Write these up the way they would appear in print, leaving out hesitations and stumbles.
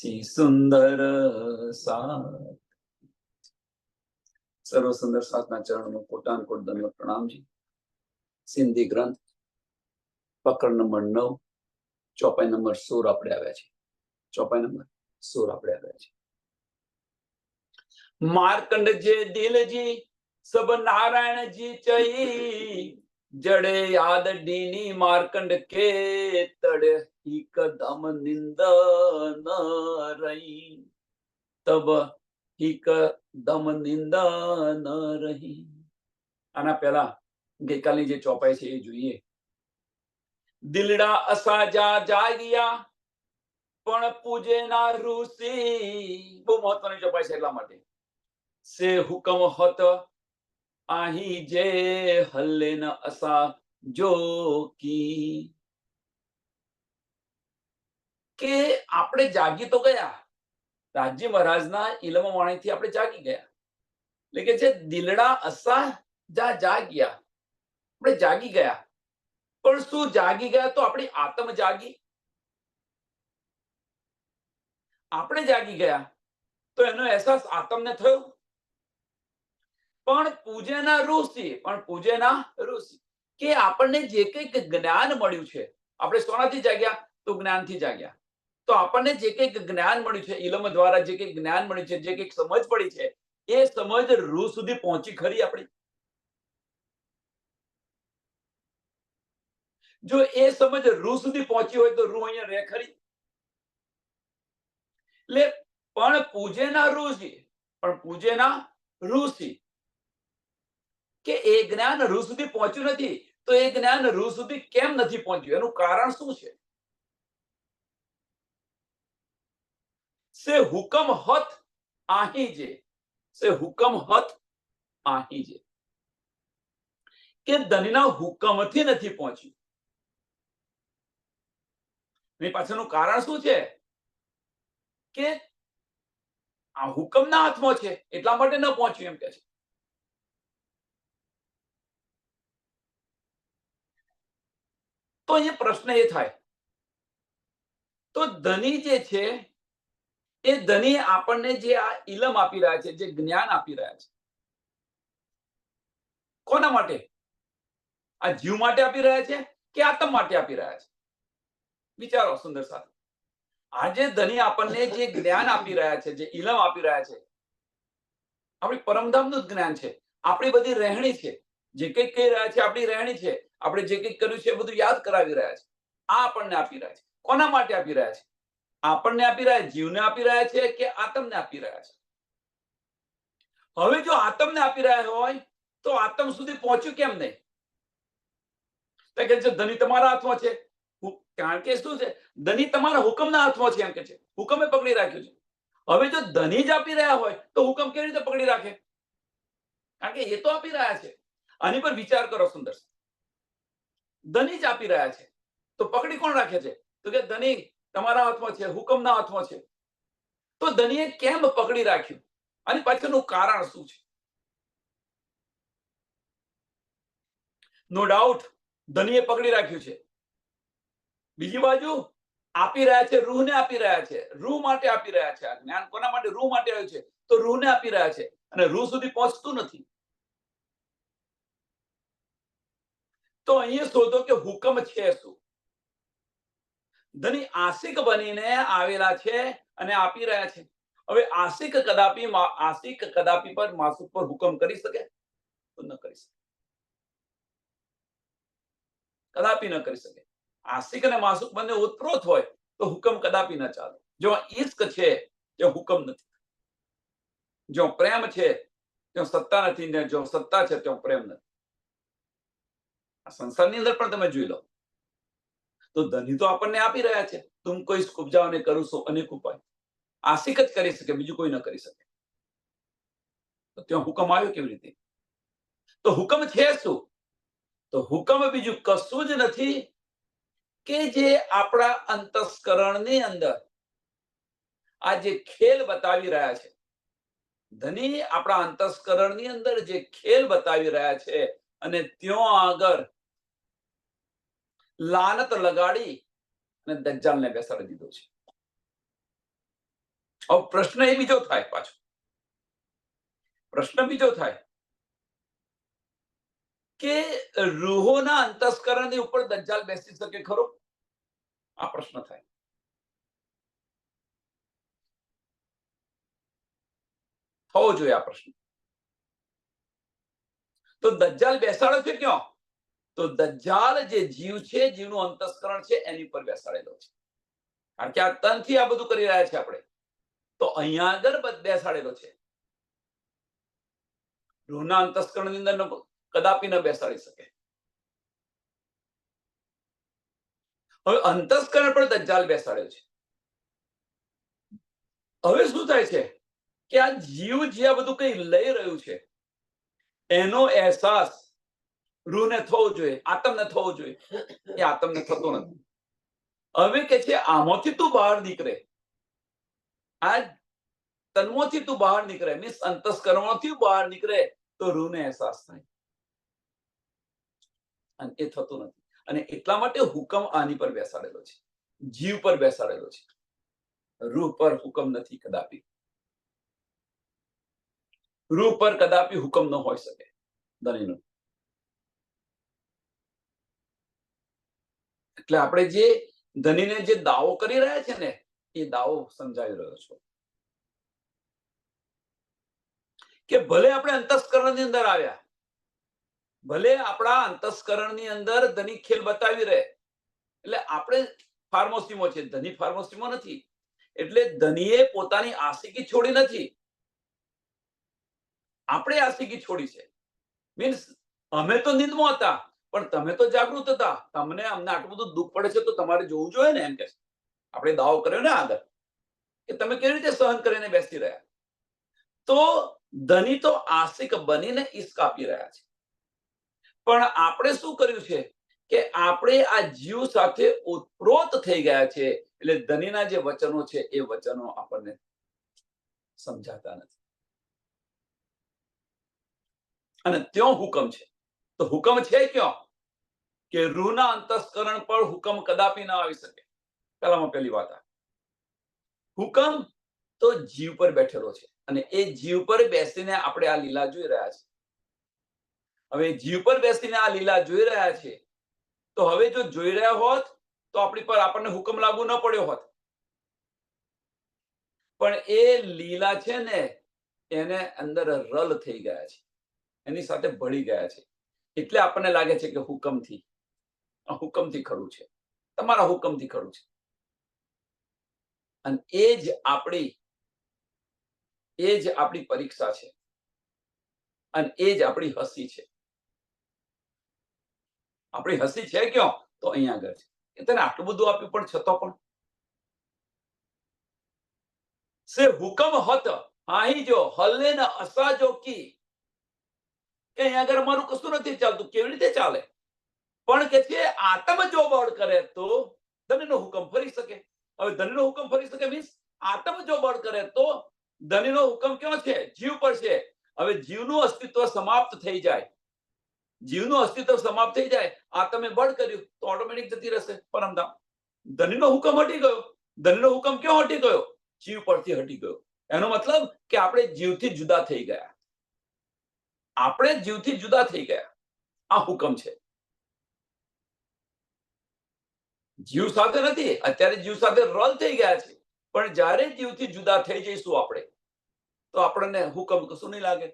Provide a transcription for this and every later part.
C સુંદર સાથ સર્વ સુંદર સાથના ચરણમાં કોટાન કોટ દંડવત પ્રણામજી. સિંધી ગ્રંથ પકડ નંબર 9 ચોપાઈ નંબર 16 આપણે આવ્યા છે. ચોપાઈ નંબર 16 આપણે આવ્યા છે. માર્કંડ જે દિલજી સબ નારાયણજી ચઈ જડે યાદ ડીની માર્કંડ કે તડે ही कदम निंद न रही तब ही कदम निंद न रही. આના પહેલા ગઈકાલની જે ચોપાઈ છે એ જોઈએ. દિલડા અસાજા જાગ્યા પણ પૂજે ના રૂસી. બહુ મહત્વની ચોપાઈ છે એટલા માટે. સે હુકમ હોત આહી જે હલ્લે ન અસા જો કી. કે આપણે જાગી તો ગયા, રાજી મહારાજના ઇલમ વાણીથી આપણે જાગી ગયા. એટલે કે છે દિલડા અસા જાગ્યા, આપણે જાગી ગયા. પણ શું જાગી ગયા તો આપણી આત્મ જાગી? આપણે જાગી ગયા તો એનો અહેસાસ આત્મને થયો. પણ પૂજેના ઋષિ કે આપણને જે કંઈક જ્ઞાન મળ્યું છે, આપણે સોનાથી જાગ્યા તો જ્ઞાનથી જાગ્યા. તો આપણને જે કંઈક જ્ઞાન મળ્યું છે, ઇલમ દ્વારા જે કંઈક જ્ઞાન મળ્યું છે, જે કંઈક સમજ પડી છે, એ સમજ રૂહ સુધી પહોંચી ખરી આપણી? જો એ સમજ રૂહ સુધી પહોંચી હોય તો રૂહ અહીંયા રહે ખરી? એટલે પણ પૂજેના ઋષિ કે એ જ્ઞાન રૂહ સુધી પહોંચ્યું નથી. તો એ જ્ઞાન રૂહ સુધી કેમ નથી પહોંચ્યું? એનું કારણ શું છે? સે હુકમ હત આહી જે, સે હુકમ હત આહી જે, કે ધનના હુકમથી નથી પહોંચ્યું. એની પાછળનું કારણ શું છે? કે આ હુકમના હાથમાં છે એટલા માટે ન પહોંચ્યું એમ કે છે. તો અહીંયા પ્રશ્ન એ થાય, તો ધની જે છે એ ધની આપણને જે આ ઇલમ આપી રહ્યા છે, જે જ્ઞાન આપી રહ્યા છે, કોના માટે? આ જીવ માટે આપી રહ્યા છે કે આત્મ માટે આપી રહ્યા છે? વિચારો સુંદર સાથ. આજે ધની આપણને જે જ્ઞાન આપી રહ્યા છે, જે ઇલમ આપી રહ્યા છે, આપણી પરમધામનું જ્ઞાન છે, આપણી બધી રહેણી છે, જે કંઈક કહી રહ્યા છે આપણી રહેણી છે, આપણે જે કંઈક કર્યું છે એ બધું યાદ કરાવી રહ્યા છે. આ આપણને આપી રહ્યા છે. કોના માટે આપી રહ્યા છે? આપણને આપી રહ્યા, જીવને આપી રહ્યા છે કે આત્મને આપી રહ્યા છે? હવે જો આત્મને આપી રહ્યા હોય તો આત્મ સુધી પહોંચ્યું કેમ નહીં? કે છે ધની તમારા હાથમાં છે. કારણ કે શું છે? ધની તમારા હુકમના હાથમાં છે એમ કે છે. હુકમે પકડી રાખ્યું છે. હવે જો ધની જ આપી રહ્યા હોય તો હુકમ કેવી રીતે પકડી રાખે? કારણ કે એ તો આપી રહ્યા છે. આની પર વિચાર કરો સુંદર. ધની જ આપી રહ્યા છે તો પકડી કોણ રાખે છે? તો કે ધની તમારા હાથમાં છે, હુકમના હાથમાં છે. તો ધનીએ કેમ પકડી રાખ્યું? આની પાછળનું કારણ શું છે? નો ડાઉટ ધનીએ પકડી રાખ્યું છે. બીજી બાજુ આપી રહ્યા છે, રૂહને આપી રહ્યા છે. રૂહ માટે આપી રહ્યા છે. આ જ્ઞાન કોના માટે? રૂહ માટે આવ્યું છે તો રૂહને આપી રહ્યા છે અને રૂહ સુધી પહોંચતું નથી. તો અહીંયા શોધો કે હુકમ છે શું? ધની આશિક બનીને આવેલા છે અને આપી રહ્યા છે. હવે આશિક કદાપી પર માસૂક પર હુકમ કરી શકે? તો ન કરી શકે, કદાપી ન કરી શકે. આશિક અને માસૂક બંને ઓતપ્રોત હોય તો હુકમ કદાપી ન ચાલે. જો ઈશ્ક છે ત્યાં હુકમ નથી, જો પ્રેમ છે ત્યાં સત્તા નથી, ને જો સત્તા છે ત્યાં પ્રેમ નથી. આ સંસારની અંદર પણ તમે જોઈ લો તો ધની તો આપણને આપી રહ્યા છે. તુમ કોઈ ઉપજાઓ ને કરું છો અનેક ઉપાય. આશિક જ કરી શકે, બીજું કોઈ ન કરી શકે. તો ત્યાં હુકમ આવ્યો કેવી રીતે? તો હુકમ છે શું? તો હુકમ બીજું કશું જ નથી કે જે આપણા અંતસ્કરણની અંદર આ જે ખેલ બતાવી રહ્યા છે, ધની આપણા અંતસ્કરણની અંદર જે ખેલ બતાવી રહ્યા છે અને ત્યાં આગળ લાનત લગાડી અને દજ્જાલને બેસાડી દીધો છે. હવે પ્રશ્ન એ બીજો થાય, પાછો પ્રશ્ન બીજો થાય કે રૂહોના અંતસ્કરણની ઉપર દજ્જાલ બેસી શકે ખરો? આ પ્રશ્ન થાય. થવો જોઈએ આ પ્રશ્ન. તો દજ્જાલ બેસાડો છે ક્યાં? તો દજ્જાલ જે જીવ છે, જીવનું અંતસ્કરણ છે, એની પર બેસાડેલો છે. કારણ કે આ તનથી આ બધું કરી રહ્યા છે આપણે, તો અહીંયા આગળ બેસાડેલો છે. રૂહના અંતસ્કરણની અંદર કદાપી ન બેસાડી શકે. હવે અંતસ્કરણ પર દજ્જાલ બેસાડ્યો છે. હવે શું થાય છે કે આ જીવ જે આ બધું કઈ લઈ રહ્યું છે, એનો અહેસાસ રૂહને થવો જોઈએ, આત્મને થવો જોઈએ. એ આત્મને થતો નથી. હવે કે છે આમાંથી તું બહાર નીકળે, આ તન્મોથી તું બહાર નીકળે, મીન્સ અંતસ્કરણોથી બહાર નીકળે તો રૂહને અહેસાસ થાય, અને એ થતું નથી. અને એટલા માટે હુકમ આની પર બેસાડેલો છે, જીવ પર બેસાડેલો છે. રૂહ પર હુકમ નથી કદાપી. રૂહ પર કદાપી હુકમ ન હોઈ શકે ધણીનો. એટલે આપણે જે ધણીને જે દાવો કરી રહ્યા છે ને, એ દાવો સમજાવી રહ્યો છું કે ભલે આપણે અંતસ્કરણની અંદર આવ્યા, ભલે આપણા અંતસ્કરણની અંદર ધની ખેલ બતાવી રહે, એટલે આપણે ફાર્મોસીમાં છે, ધની ફાર્મોસીમાં નથી. એટલે ધનીએ પોતાની આશિકી છોડી નથી, આપણે આશિકી છોડી છે. મીન્સ અમે તો નિંદમાં હતા, પણ તમે તો જાગૃત હતા. તમને અમને આટલું બધું દુઃખ પડે છે તો તમારે જોવું જોઈએ ને, એમ કે આપણે દાવો કર્યો ને આગળ કે તમે કેવી રીતે સહન કરીને બેસી રહ્યા. તો ધની તો આશિક બનીને ઈશ્ક આપી રહ્યા છે, પણ આપણે શું કર્યું છે કે આપણે આ જીવ સાથે ઓતપ્રોત થઈ ગયા છે. એટલે ધનીના જે વચનો છે એ વચનો આપણને સમજાતા નથી. અને ત્યાં હુકમ છે. તો હુકમ છે ક્યાં? કે રૂહના અંતસ્કરણ પર હુકમ કદાપી ના આવી શકે. પહેલામાં પહેલી વાત, હુકમ તો જીવ પર બેઠેલો છે, અને એ જીવ પર બેસીને આપણે આ લીલા જોઈ રહ્યા છે. હવે જીવ પર બેસીને આ લીલા જોઈ રહ્યા છે, તો હવે જો જોઈ રહ્યા હોત તો આપણી પર આપણને હુકમ લાગુ ન પડ્યો હોત. પણ એ લીલા છે ને, એને અંદર રલ થઈ ગયા છે, એની સાથે ભળી ગયા છે. એટલે આપણને લાગે છે કે હુકમથી ખરું છે, તમારા હુકમથી ખરું છે. અને એ જ આપણી પરીક્ષા છે, અને એ જ આપણી હસી છે. આપણી હસી છે ક્યાં? તો અહીંયા આગળ છે. એ તને આટલું બધું આપ્યું પણ છતાં પણ સે હુકમ હત આહી જો હલ્લે ન અસાજો કી, કે અહીંયા આગળ મારું કશું નથી ચાલતું. કેવી રીતે ચાલે? પણ કે છે આત્મ જો બળ કરે તો ધનીનો હુકમ ફરી શકે. હવે ધનીનો હુકમ ફરી શકે મીન્સ આત્મ જો બળ કરે તો ધનીનો હુકમ ક્યાં છે? જીવ પર છે. હવે જીવનું અસ્તિત્વ સમાપ્ત થઈ જાય, જીવનું અસ્તિત્વ સમાપ્ત થઈ જાય, આ તમે બળ કર્યું તો ઓટોમેટિક જતી રહેશે પરમધામ. ધનીનો હુકમ હટી ગયો. ધનીનો હુકમ ક્યાં હટી ગયો? જીવ પરથી હટી ગયો. એનો મતલબ કે આપણે જીવથી જુદા થઈ ગયા. આપણે જીવથી જુદા થઈ ગયા. આ હુકમ છે. જીવ સાથે નથી, અત્યારે જીવ સાથે રલ થઈ ગયા છે. પણ જ્યારે જીવથી જુદા થઈ જઈશું આપણે, તો આપણને હુકમ કશું નહીં લાગે.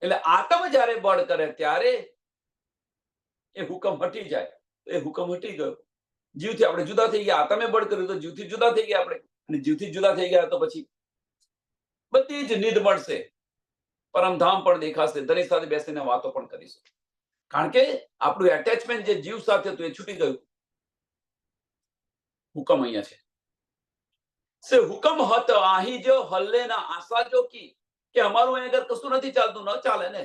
એટલે આત્મ જ્યારે બળ કરે ત્યારે એ હુકમ હટી જાય. એ હુકમ હટી ગયો. જીવથી આપણે જુદા થઈ ગયા. આત્મે બળ કર્યું તો જીવથી જુદા થઈ ગયા આપણે. અને જીવથી જુદા થઈ ગયા તો પછી બધી જ નિધ મળશે, પરમધામ પણ દેખાશે, ધની સાથે બેસીને વાતો પણ કરીશું. કારણ કે આપણું એટેચમેન્ટ જે જીવ સાથે હતું એ છૂટી ગયું. હુકમ અહીંયા છે. સે હુકમ હત આહી જો હલ્લે ના આશા જો કી, કે અમારું અહીં આગળ કશું નથી ચાલતું. ન ચાલે ને.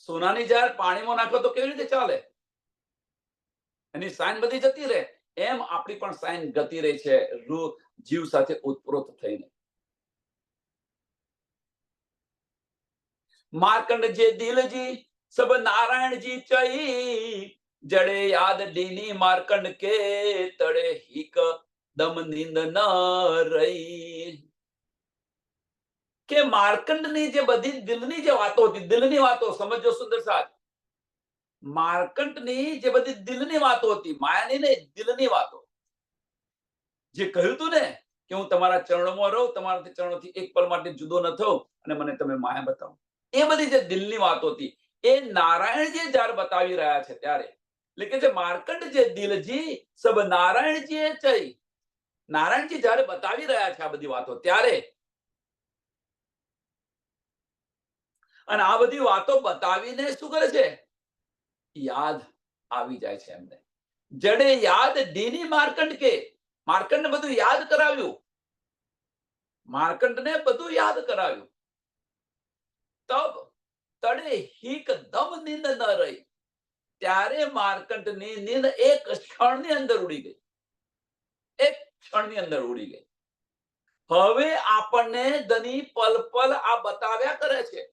સોનાની જાર પાણીમાં નાખો તો કેવી રીતે ચાલે? એની સાઈન બધી જતી રહે. એમ આપણી પણ સાઈન ગતી રહી છે રૂહ જીવ સાથે ઉતપ્રોત થઈને. માર્કંડ જે દિલજી સબ નારાયણજી ચઈ, જડે યાદ ડીની માર્કંડ કે તળે હિક દમ નીંદ ન રહી. કે માર્કંડની જે બધી દિલની જે વાતો હતી, દિલની વાતો સમજો સુંદર સાથ, માર્કંડની જે બધી દિલની વાતો હતી, માયાની નહીં, દિલની વાતો, જે કહ્યું હતું ને કે હું તમારા ચરણોમાં રહું, તમારા ચરણોથી એક પલ માટે જુદો ન થઉં અને મને તમે માયા બતાવો, એ બધી જે દિલની વાતો હતી એ નારાયણજી જ્યારે બતાવી રહ્યા છે ત્યારે, એટલે કે જે માર્કંડ જે દિલજી સબ નારાયણજી ચઈ, નારાયણજી જ્યારે બતાવી રહ્યા છે આ બધી વાતો ત્યારે, અને આ બધી વાતો બતાવીને શું કરે છે? યાદ આવી જાય છે એમને. જડે યાદ દીની માર્કંડ કે, માર્કંડને બધું યાદ કરાવ્યું, માર્કંડને બધું યાદ કરાવ્યું. તબ તડે હીક દમ નીંદ ન રહી, ત્યારે માર્કંડની નીંદ એક ક્ષણની અંદર ઉડી ગઈ, એક ક્ષણની અંદર ઉડી ગઈ. હવે આપણને ધની પલ પલ આ બતાવ્યા કરે છે.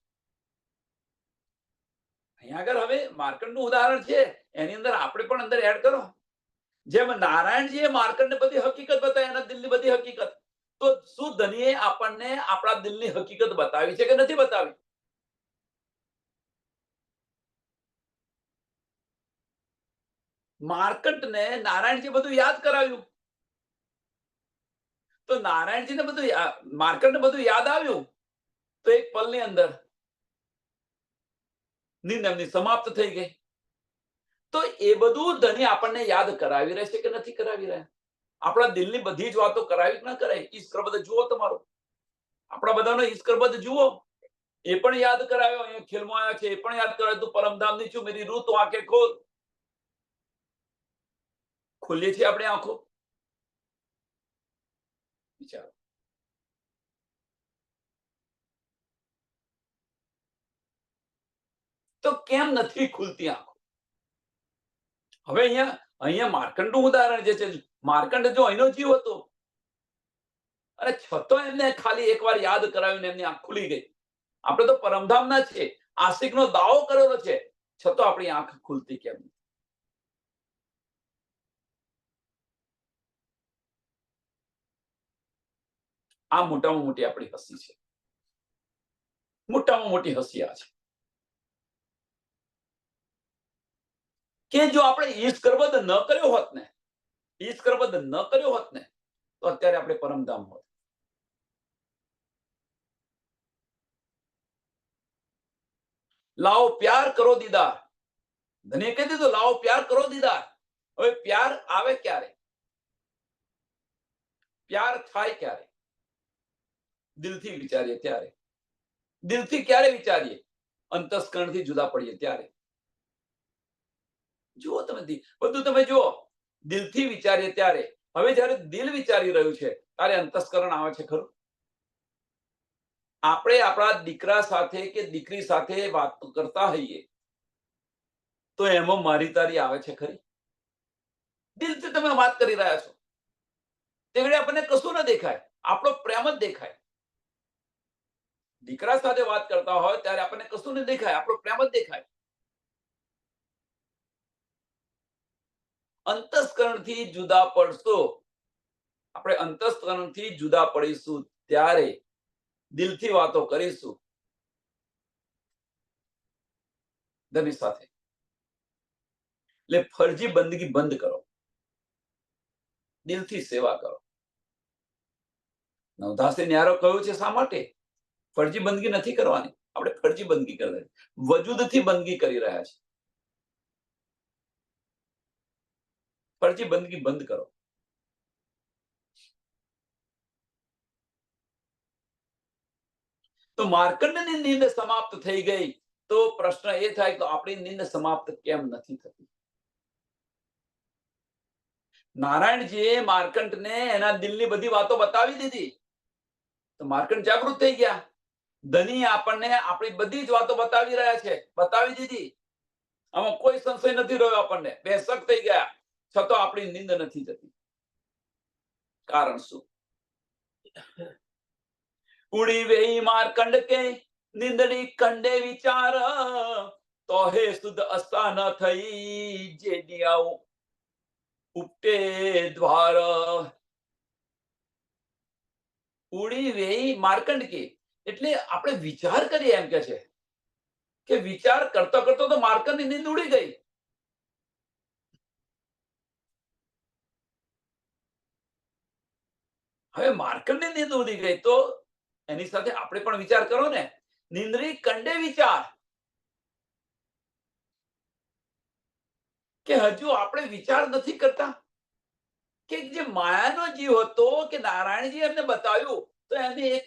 અહીંયા આગળ હવે માર્કંડનું ઉદાહરણ છે, એની અંદર આપણે પણ અંદર એડ કરો. જેમ નારાયણજીએ માર્કંડને બધી હકીકત બતાવી, એના દિલની બધી હકીકત, તો શું ધનીએ આપણને આપણા દિલની હકીકત બતાવી છે કે નથી બતાવી? માર્કંડને નારાયણજી બધું યાદ કરાવ્યું, તો નારાયણજીને બધું માર્કંડને બધું યાદ આવ્યું, તો એક પલની અંદર નીંદ એમની સમાપ્ત થઈ ગઈ. તો એ બધું ધની આપણને યાદ કરાવી રહેશે કે નથી કરાવી રહ્યા? આપણા દિલની બધી જ વાતો કરાવી કે ના કરાય? ઈશ્કરબદ્ધ જુઓ તમારો, આપણા બધાનો ઈશ્કરબદ્ધ જુઓ, એ પણ યાદ કરાવ્યો. અહીંયા ખેલમાં આવ્યા છે, એ પણ યાદ કરાવ્યું. તું પરમધામની છું, મેરી રૂહ તું આંખે ખોલ. ખોલીએ છીએ આપણે આંખો? વિચારો. તો કેમ નથી ખુલતી આંખો? હવે અહીંયા માર્કંડનું ઉદાહરણ જે છે, માર્કંડ જો અહીંનો જીવ હતો અને છતાં એમને ખાલી એકવાર યાદ કરાવીને એમની આંખ ખુલી ગઈ. આપણે તો પરમધામના છીએ, આશિકનો દાવો કરેલો છે, છતાં આપણી આંખ ખુલતી કેમ નથી? આ મોટામાં મોટી આપણી હસી છે, મોટામાં મોટી હસી આ છે કે જો આપણે ઈશ્કરબદ્ધ ન કર્યો હોત ને, ઈશ્કરબદ્ધ ન કર્યો હોત ને, તો અત્યારે આપણે પરમધામ હોત. લાવો પ્યાર કરો દીદાર, ધને કહી દીધું લાવો પ્યાર કરો દીદાર. હવે પ્યાર આવે ક્યારે? પ્યાર થાય ક્યારે? દિલથી વિચારીએ ત્યારે. દિલથી ક્યારે વિચારીએ? અંતસ્કરણથી જુદા પડીએ ત્યારે. જુઓ તમે, બધું તમે જુઓ, દિલથી વિચારીએ ત્યારે. હવે જયારે દિલ વિચારી રહ્યું છે ત્યારે અંતસ્કરણ આવે છે ખરું? આપણે આપણા દીકરા સાથે કે દીકરી સાથે વાત કરતા હોઈએ તો એમાં મારી તારી આવે છે ખરી? દિલથી તમે વાત કરી રહ્યા છો, તે વેળે આપણને કશું ન દેખાય, આપણો પ્રેમ જ દેખાય. દીકરા સાથે વાત કરતા હોય ત્યારે આપણને કશું ન દેખાય, આપણો પ્રેમ જ દેખાય. અંતસ્કરણથી જુદા પડશો, આપણે અંતસ્કરણથી જુદા પડીશું ત્યારે દિલથી વાતો કરીશું ધની સાથે. એટલે ફરજી બંદગી બંધ કરો, દિલથી સેવા કરો. નવદાસે ન્યારો કહ્યું છે શા માટે? ફરજી બંદગી નથી કરવાની, આપણે ફરજી બંદગી કરી રહ્યા, વજૂદથી બંદગી કરી રહ્યા છે. ફરજી બંદગી બંધ કરો. તો માર્કંડની નીંદ સમાપ્ત થઈ ગઈ, તો પ્રશ્ન એ થાય તો આપણી નીંદ સમાપ્ત કેમ નથી થતી? નારાયણજીએ માર્કંડને એના દિલની બધી વાતો બતાવી દીધી, તો માર્કંડ જાગૃત થઈ ગયા. ધની આપણને આપણી બધી જ વાતો બતાવી રહ્યા છે, બતાવી દીધી. આમાં કોઈ સંશય નથી રહ્યો આપણને, બેશક થઈ ગયા, છતાં આપણી નીંદ નથી જતી. કારણ શું? ઉડી વેઈ માર્કંડ કે નિંદડી કંડે વિચાર, તો હે સુધ અસ્થાન થઈ જે દિયાઓ ઉપટે દ્વાર. ઉડી વેઈ માર્કંડ કી, એટલે આપણે વિચાર કરીએ એમ કે છે કે વિચાર કરતો કરતો તો માર્કંડની નીંદ ઉડી ગઈ. હવે માર્કંડની નીંદ ઉડી ગઈ તો એની સાથે આપણે પણ વિચાર કરો ને. નિંદ્રી કંડે વિચાર, કે હજુ આપણે વિચાર નથી કરતા કે જે માયાનો જીવ હતો કે નારાયણજી એમને બતાવ્યું તો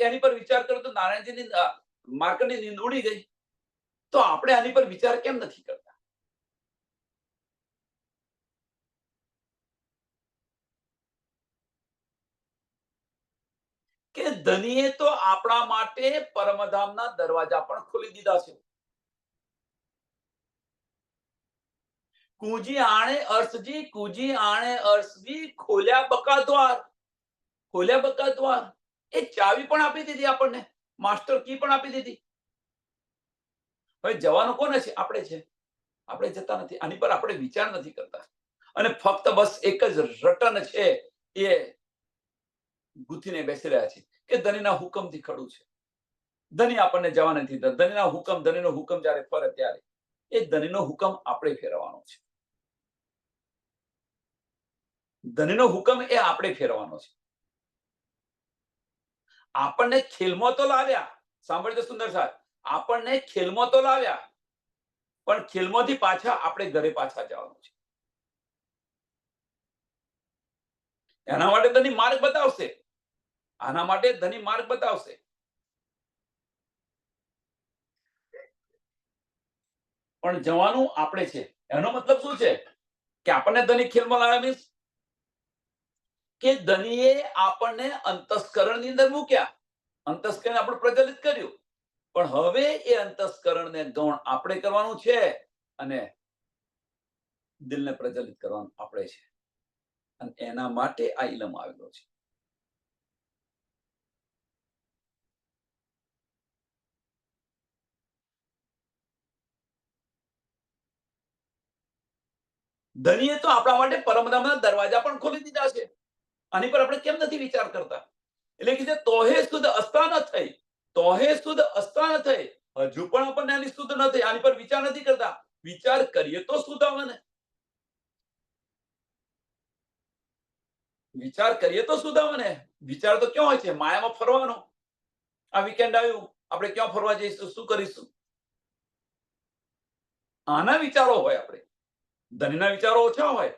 એની પર વિચાર કરો તો નારાયણજીની માર્કંડની નીંદ ઉડી ગઈ. તો આપણે આની પર વિચાર કેમ નથી કરતા? કે ધનીએ તો આપણા માટે પરમધામના દરવાજા પણ ખોલી દીધા છે. કુજી આણે અર્શજી, કુજી આણે અર્શજી, ખોલ્યા બકા દ્વાર, ખોલ્યા બકા દ્વાર. એ ચાવી પણ આપી દીધી આપણને, માસ્ટર કી પણ આપી દીધી. હવે જવાનું કોને છે? આપણે છે. આપણે જતા નથી. આની પર આપણે વિચાર નથી કરતા અને ફક્ત બસ એક જ રટન છે એ ગૂંથીને બેસી રહ્યા છે કે ધનીના હુકમથી ખડું છે. ધની આપણને જવા નથી દેતા. ધનીનો હુકમ જ્યારે ફરે ત્યારે એ ધનીનો હુકમ આપણે ફેરવવાનો છે. ધનીનો હુકમ એ આપણે ફેરવવાનો છે. આપણને ખેલમાં તો લાવ્યા, સાંભળજો સુંદર સાહેબ, આપણને ખેલમાં તો લાવ્યા, પણ ખેલમાંથી પાછા આપણે ઘરે પાછા જવાનું છે. એના માટે ધની માર્ગ બતાવશે. આના માટે ધની માર્ગ બતાવશે. પણ જવાનું આપણે છે. એનો મતલબ શું છે કે આપણને ધની ખેલમાં લાવ્યા મીન્સ કે ધનીએ આપણને અંતસ્કરણની અંદર મૂક્યા. અંતસ્કરણ આપણે પ્રજ્વલિત કર્યું, પણ હવે એ અંતસ્કરણને ગૌણ આપણે કરવાનું છે અને દિલને પ્રજ્વલિત કરવાનું આપણે છે. અને એના માટે આ ઇલમ આવેલો છે. ધનીએ તો આપણા માટે પરમધામના દરવાજા પણ ખોલી દીધા છે. આની પર આપણે કેમ નથી વિચાર કરતા? એટલે કે તોહે શુદ્ધ અસ્થાન થઈ, તોહે શુદ્ધ અસ્થાન થઈ. હજુ પણ આપણને આની શુદ્ધ નથી. આની પર વિચાર નથી કરતા. વિચાર કરીએ તો શુદ્ધ આવે ને. વિચાર કરીએ તો શુદ્ધ આવે ને. વિચાર તો ક્યાં હોય છે? માયામાં ફરવાનો. આ વીકેન્ડ આવ્યું, આપણે ક્યાં ફરવા જઈશું, શું કરીશું? આના વિચારો હોય. આપણે ધનીના વિચારો ઓછા હોય.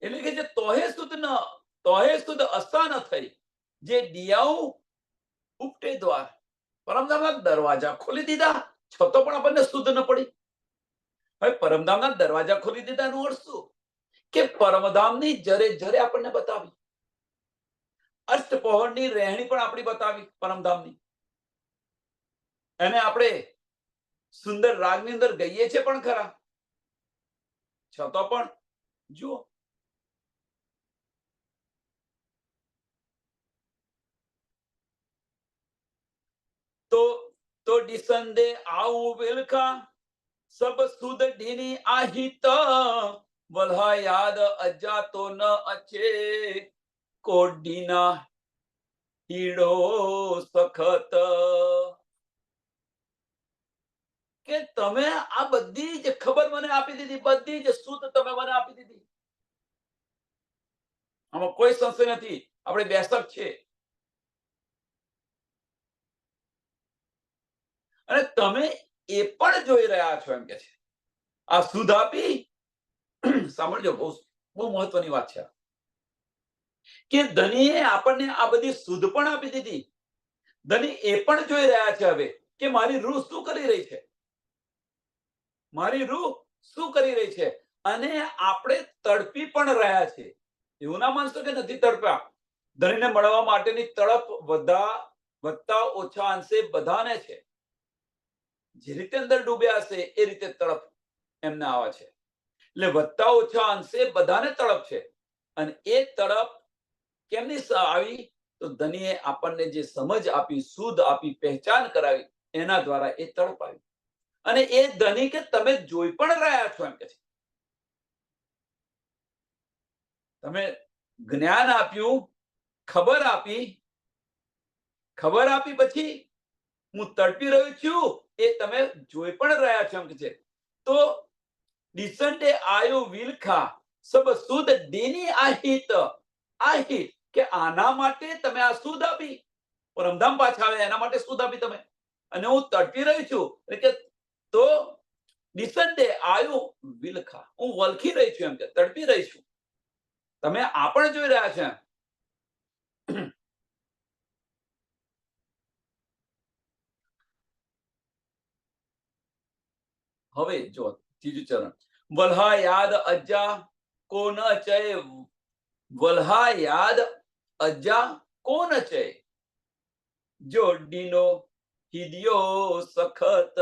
એટલે કે જે તોહે શુદ્ધ અસ્થાન થઈ, જે દિયાઓ ઉપટે દ્વાર, પરમધામના દરવાજા ખોલી દીધા, છતો પણ આપણને શુદ્ધ ન પડી. હવે પરમધામના દરવાજા ખોલી દીધા એનો અર્થ શું? કે પરમધામની જરે જરે આપણને બતાવી. અષ્ટપહોળની રહેણી પણ આપણી બતાવી પરમધામની. એને આપણે સુંદર રાગની અંદર ગઈએ છે પણ ખરા, છતો પણ જુઓ. તો ડિસંદે આવું વેલખા, સબ સુદ ઢીની આહિત, વલ્હા યાદ અજાતો ન અચે, કોડીના હીડો સખત. કે તમે આ બધી જ ખબર મને આપી દીધી, બધી જ શુદ્ધ તમે મને આપી દીધી. આમાં કોઈ સંશય નથી. આપણે બેસક છે અને તમે એ પણ જોઈ રહ્યા છો એમ કે છે. આ શુદ્ધ આપી. સાંભળજો, બહુ બહુ મહત્વની વાત છે કે ધનીએ આપણને આ બધી શુદ્ધ પણ આપી દીધી. ધની એ પણ જોઈ રહ્યા છે હવે કે મારી રૂહ શું કરી રહી છે, મારી રૂહ શું કરી રહી છે. અને આપણે તડપી પણ રહ્યા છે. એવું ના માનશો કે નથી તડપ્યા. ધનીને મળવા માટેની તડપ વધતા ઓછા અંશે બધાને છે. જે રીતે અંદર ડૂબ્યા હશે એ રીતે તડપ એમને આવે છે. એટલે વધતા ઓછા અંશે બધાને તડપ છે. અને એ તડપ કેમની આવી? તો ધનીએ આપણને જે સમજ આપી, શુદ્ધ આપી, પહેચાન કરાવી, એના દ્વારા એ તડપ આવી. અને એ ધની કે તમે જોઈ પણ રહ્યા છો એમ કે છે. તમે જ્ઞાન આપ્યું, ખબર આપી પછી હું તડપી રહ્યો છું એ તમે જોઈ પણ રહ્યા છો એમ કે છે. તો દિસંટે આયુ વિલખા સબ સુદ દેની આહિત કે આના માટે તમે આ સુદ આપી, પરમધામ પાછા આવે એના માટે સુદ આપી તમે, અને હું તડપી રહી છું એટલે કે તો દિસંટે આયુ વિલખા, હું વલખી રહી છું એમ કે તડપી રહી છું. તમે આ પણ જોઈ રહ્યા છે. હવે જો ત્રીજું ચરણ, વલ્હા યાદ અજ્જા કો ન ચય, વલ્હા યાદ અજ્જા કો ન ચય, જો ડીનો હિદિયો સખત,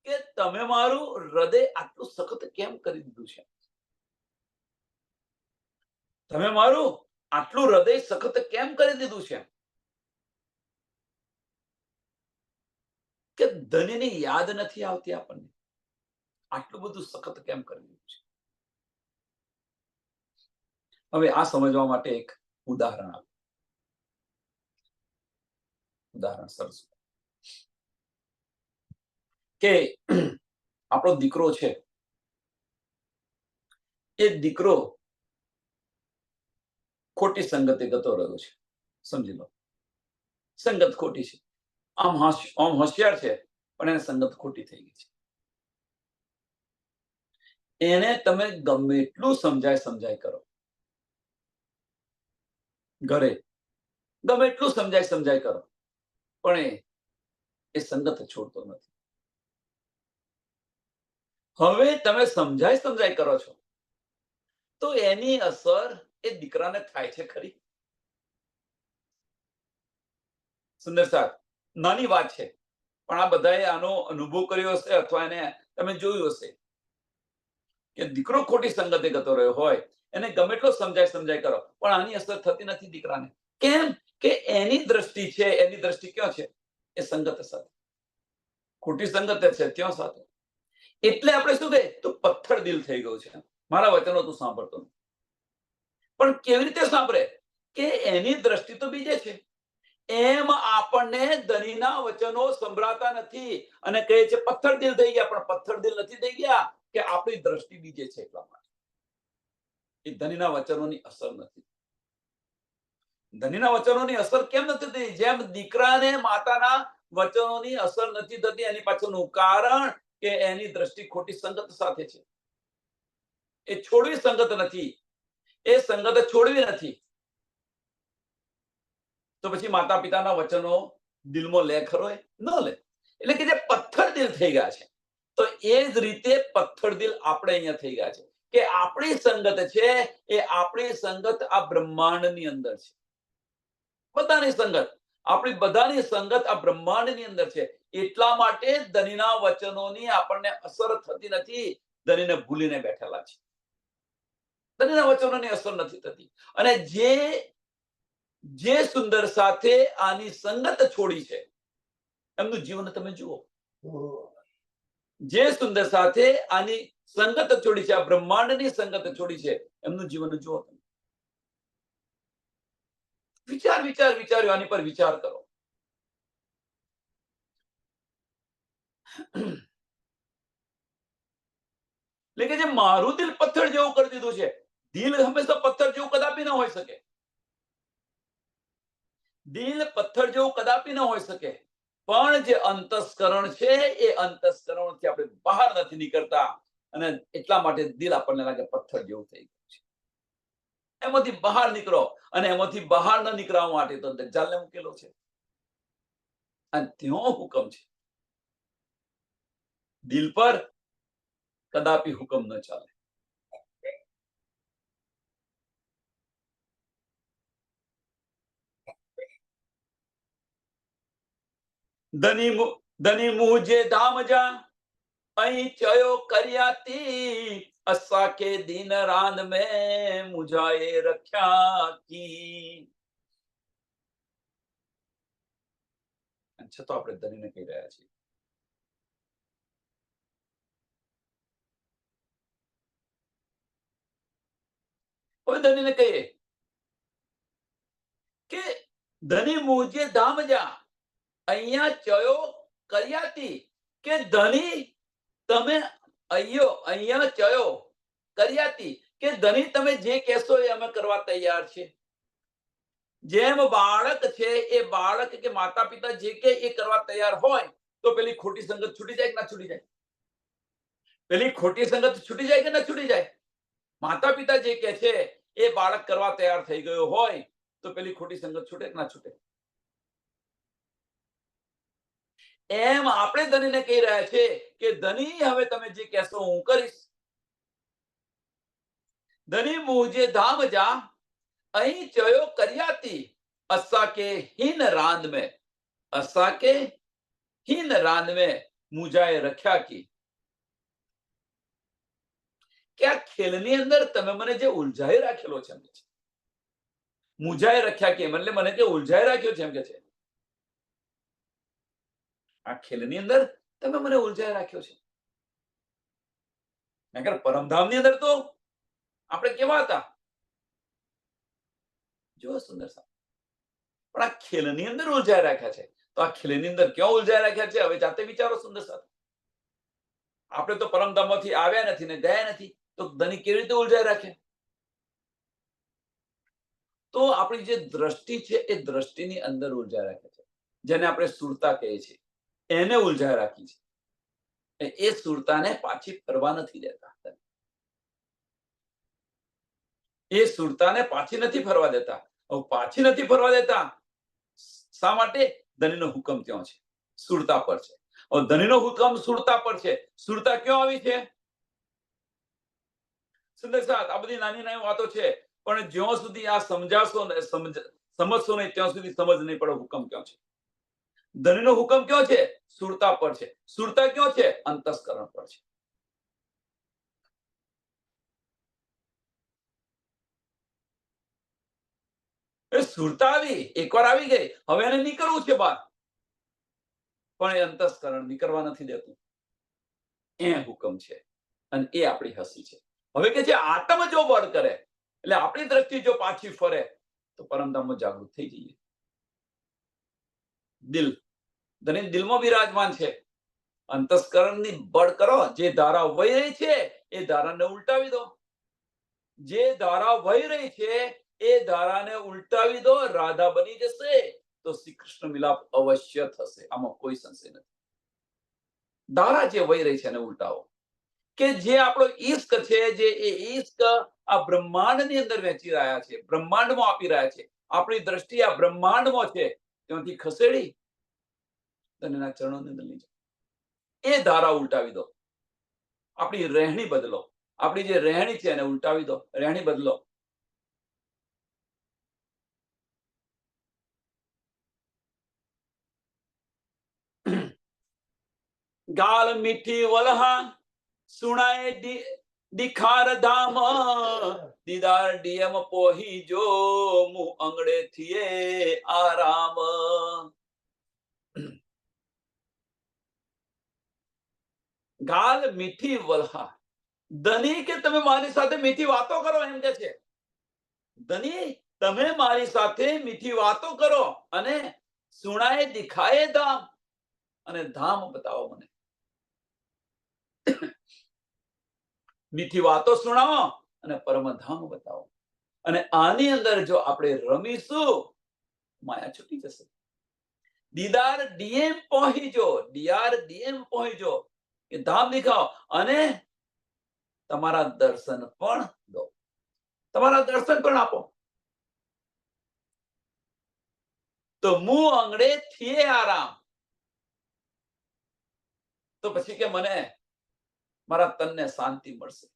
કે તમે મારું હૃદય આટલું સખત કેમ કરી દીધું છે? તમે મારું આટલું હૃદય સખત કેમ કરી દીધું છે? કે ધનની યાદ નથી આવતી આપણને, આટલું બધું સખત કેમ કરી દીધું છે? હવે આ સમજવા માટે એક ઉદાહરણ આપો. ઉદાહરણ સરસ, કે આપણો દીકરો છે, એ દીકરો ખોટી સંગતે ગતો રહ્યો છે, સમજી લો સંગત ખોટી છે, આમ હોશિયાર છે પણ એને સંગત ખોટી થઈ ગઈ છે. એને તમે ગમે એટલું સમજાય કરો, ઘરે ગમે એટલું સમજાય કરો, પણ એ સંગત છોડતો નથી. હવે તમે સમજાય કરો છો તો એની અસર એ દીકરાને થાય છે ખરી? સુંદર સાહેબ, નાની વાત છે પણ આ બધાએ આનો અનુભવ કર્યો હશે અથવા એને તમે જોયું હશે કે દીકરો ખોટી સંગતે ગતો રહ્યો હોય, એને ગમે એટલો સમજાય કરો પણ આની અસર થતી નથી દીકરાને. કેમ? કે એની દ્રષ્ટિ છે, એની દ્રષ્ટિ ક્યાં છે? એ સંગત સાથે, ખોટી સંગત છે ત્યાં સાથે. એટલે આપણે શું કહે તો પથ્થર દિલ થઈ ગયું છે, મારા વચનો તું સાંભળતો નથી. પણ કેવી રીતે સાંભળે? કે એની દ્રષ્ટિ તો બીજે છે. એમ આપણને ધનીના વચનો સંભળાતા નથી અને કહે છે પથ્થર દિલ થઈ ગયા, પણ પથ્થર દિલ નથી થઈ ગયા કે આપણી દ્રષ્ટિ બીજે છે એટલા માટે. એ ધનીના વચનોની અસર નથી. ધનીના વચનોની અસર કેમ નથી થતી? જેમ દીકરાને માતાના વચનોની અસર નથી થતી, એની પાછળનું કારણ કે એની દ્રષ્ટિ ખોટી સંગત સાથે છે. એ છોડવી સંગત નથી, એ સંગત છોડવી નથી. તો પછી માતા પિતાના વચનો દિલમાં લે ખરો? ન લે. એટલે કે જે પથ્થર દિલ થઈ ગયા છે, તો એ જ રીતે પથ્થર દિલ આપણે અહીંયા થઈ ગયા છે કે આપણી સંગત છે એ આપણી સંગત આ બ્રહ્માંડની અંદર છે. બધાની સંગત, આપણી બધાની સંગત આ બ્રહ્માંડની અંદર છે. એટલા માટે ધનીના વચનોની આપણને અસર થતી નથી, ધનીને ભૂલીને બેઠેલા છે. ધનીના વચનોની અસર નથી થતી. અને જે સુંદર સાથે આની સંગત છોડી છે એમનું જીવન તમે જુઓ. જે સુંદર સાથે આની સંગત છોડી છે, આ બ્રહ્માંડની સંગત છોડી છે, એમનું જીવન જુઓ. વિચાર્યું આની પર વિચાર કરો. એટલે કે જે મારું દિલ પથ્થર જેવું કરી દીધું છે, દિલ હંમેશા પથ્થર જેવું કદાપી ન હોઈ શકે. દિલ પથ્થર જેવું કદાપી ન હોઈ શકે, પણ જે અંતસ્કરણ છે એ અંતસ્કરણથી આપણે બહાર નથી નીકળતા અને એટલા માટે દિલ આપણને લાગે પથ્થર જેવું થઈ ગયું છે. એમાંથી બહાર નીકળો, અને એમાંથી બહાર ન નીકળવા માટે તો દજ્જાલને મૂકેલો છે. અને ત્યાં હુકમ છે, દિલ પર કદાપી હુકમ ન ચાલે. ધની મુજે ધામ જા અહીં ચયો કર્યાતી, અસા કે દિન રાત મેં મુજાએ રખ્યા કી. છતાં આપણે ધનીને કહી રહ્યા છીએ હવે ધનીને કહીએ કે ધની મુજે ધામ જા, અહીંયા ચયો કર્યાતી, કે ધની તમે અહીંયા ચયો કર્યાતી, કે ધની તમે જે કહેશો એ અમે કરવા તૈયાર છે. જેમ બાળક છે એ બાળક કે માતા પિતા જે કે એ કરવા તૈયાર હોય તો પેલી ખોટી સંગત છૂટી જાય કે ના છૂટી જાય? પેલી ખોટી સંગત છૂટી જાય કે ના છૂટી જાય? માતા પિતા જે કે છે એ બાળક કરવા તૈયાર થઈ ગયો હોય તો પેલી ખોટી સંગત છૂટે કે ના છૂટે? એમ આપણે ધનીને કહી રહ્યા છે કે ધની હવે તમે જે કહેશો હું કરીશ. ધની મુજે ધામ જા, અહીં ચયો કર્યાતી, અસા કે હીન રાંદ में, અસા કે હીન રાંદ में મુજાએ રખ્યા કી. કે આ ખેલની અંદર તમે મને જે ઉલઝાઈ રાખેલો છે, મુજાએ રખ્યા કે એટલે મને જે ઉલઝાઈ રાખ્યો છે એમ કે છે, આ ખેલની અંદર તમે મને ઉલઝાઈ રાખ્યો છે. નકર પરમધામની અંદર તો આપણે કેવા હતા? જો સુંદર સાહેબ, પણ આ ખેલની અંદર ઉલઝાઈ રાખ્યા છે. તો આ ખેલની અંદર ક્યાં ઉલઝાઈ રાખ્યા છે? હવે જાતે વિચારો સુંદર સાહેબ. આપણે તો પરમધામમાંથી આવ્યા નથી ને ગયા નથી, તો ધની કેવી રીતે ઉલઝાઈ રાખે? તો આપણી જે દ્રષ્ટિ છે એ દ્રષ્ટિની અંદર ઉલઝાઈ રાખે છે, જેને આપણે સુરતા કહીએ છીએ, એને ઉલઝાઈ રાખી છે. એ સુરતાને પાછી ફરવા નથી દેતા. એ સુરતાને પાછી નથી ફરવા દેતા. પાછી નથી ફરવા દેતા શા માટે? ધનીનો હુકમ ત્યાં છે, સુરતા પર છે. ધનીનો હુકમ સુરતા પર છે. સુરતા ક્યાં આવી છે? સુંદર સાહેબ, આ બધી નાની નાની વાતો છે, પણ જ્યાં સુધી આ સમજાશો ને સમજશો નહીં ત્યાં સુધી સમજ નહીં પડે હુકમ ક્યાં છે. ધનીનો હુકમ ક્યાં છે? સુરતા પર છે. સુરતા ક્યાં છે? અંતસ્કરણ પર છે. એ સુરતા આવી, એકવાર આવી ગઈ, હવે એને નીકળવું છે બહાર, પણ એ અંતસ્કરણ નીકળવા નથી દેતું. એ હુકમ છે અને એ આપણી હસી છે. હવે કે છે આત્મ જો બળ કરે એટલે આપણી દ્રષ્ટિ જો પાછી ફરે તો પરમધામમાં જાગૃત થઈ જઈએ. દિલ, ધની દિલમાં બિરાજમાન છે. અંતસ્કરણની બળ કરો. જે ધારા વહી રહી છે એ ધારાને ઉલટાવી દો. જે ધારા વહી રહી છે એ ધારાને ઉલટાવી દો. રાધા બની જશે તો શ્રી કૃષ્ણ મિલાપ અવશ્ય થશે. આમાં કોઈ સંશય નથી. ધારા જે વહી રહી છે એને ઉલટાવો. કે જે આપણો ઈશ્ક છે, જે એ ઈશ્ક આ બ્રહ્માંડની અંદર વહેંચી રહ્યા છે, બ્રહ્માંડમાં આપી રહ્યા છે, આપણી દ્રષ્ટિ આ બ્રહ્માંડમાં છે, ત્યાંથી ખસેડી ધનના ચરણોની અંદર લઈ જાઓ. એ ધારા ઉલટાવી દો. આપણી રહેણી બદલો. આપણી જે રહેણી છે એને ઉલટાવી દો. રહેણી બદલો. ગાલ મીઠી વલહા સુણાય દિખાર ધામ, દીદાર ડીએમ પોહી જો મું અંગડે થીએ આરામ. ગાલ મીઠી વલહા. ધની કે તમે મારી સાથે મીઠી વાતો કરો એમ કે છે. ધની તમે મારી સાથે મીઠી વાતો કરો અને સુણાય દિખાય ધામ, અને ધામ બતાવો મને. મીઠી વાતો સુણાવો અને પરમધામ બતાવો. અને આની અંદર જો આપણે રમીશું માયા છૂટી જશે. દીદાર ડીએમ પહોંચજો, ડીઆર ડીએમ પહોંચજો, કે ધામ દેખાઓ અને તમારા દર્શન પણ દો. તમારા દર્શન પણ આપો. તો મું અંગડે થીએ આરામ. તો પછી કે મને મારા તનને શાંતિ મળશે.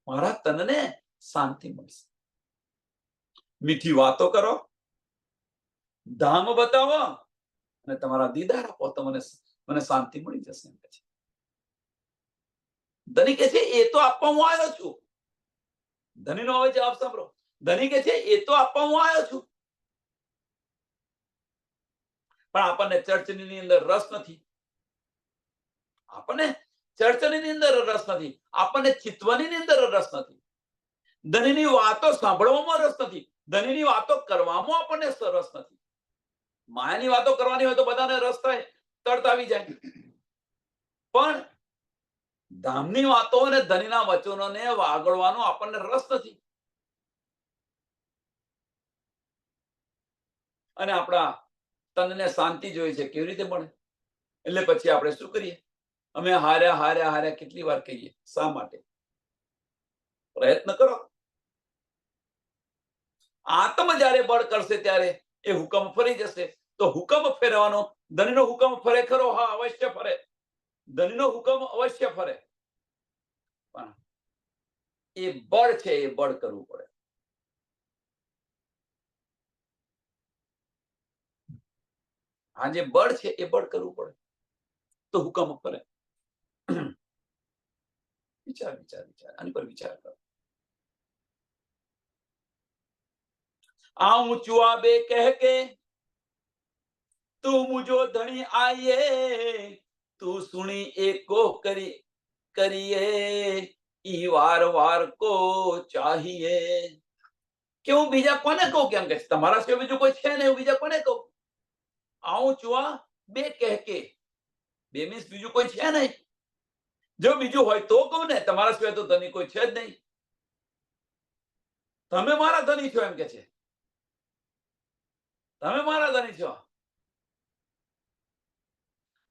મારા તનને શાંતિ મળશે. મીઠી વાતો કરો, ધામ બતાવો અને તમારા દીદાર આપો તો મને શાંતિ મળી જશે. ધની કે છે એ તો આપવા હું આવ્યો છું. ધનીનો હવે જવાબ સાંભળો. ધની કે છે એ તો આપવા હું આવ્યો છું, પણ આપણને ચર્ચની અંદર રસ નથી. આપણને ચર્ચની અંદર રસ નથી. આપણને ચિતવની અંદર રસ નથી. ધનીની વાતો સાંભળવામાં રસ નથી, ધનીની વાતો કરવામાં આપણને રસ નથી. માયાની વાતો કરવાની હોય તો બધાને રસ થાય, તરત આવી જાય. પણ ધામની વાતો અને ધનીના વચનોને વાગડવાનો આપણને રસ નથી. અને આપણા તનને શાંતિ જોઈએ છે, કેવી રીતે મળે? એટલે પછી આપણે શું કરીએ? અમે હાર્યા હાર્યા હાર્યા કેટલી વાર કહીએ. શા માટે? પ્રયત્ન કરો. આત્મ જ્યારે બળ કરશે ત્યારે એ હુકમ ફરી જશે. તો હુકમ ફેરવાનો, ધનીનો હુકમ ફરે ખરો? હા, અવશ્ય ફરે. ધનીનો હુકમ અવશ્ય ફરે. પણ એ બળ છે, એ બળ કરવું પડે. આ જે બળ છે એ બળ કરવું પડે તો હુકમ ફરે. વિચાર વિચાર વિચાર, આની પર વિચાર કરો. आऊं चुआ बे कह के तू मुझो धनी आइए, तू सुनी एको करी करिए, ई वार वार को चाहिए. કે હું બીજા કોને કહું? કેમ કે તમારા સિવાય બીજું કોઈ છે નહીં, હું બીજા કોને કહું? આવું ચુઆ બે કહ કે, બે મીન્સ બીજું કોઈ છે નહીં. જો બીજું હોય તો કહું ને, તમારા સિવાય તો ધની કોઈ છે જ નહીં. તમે મારા ધની છો એમ કે છે, તમે મારા ધની છો.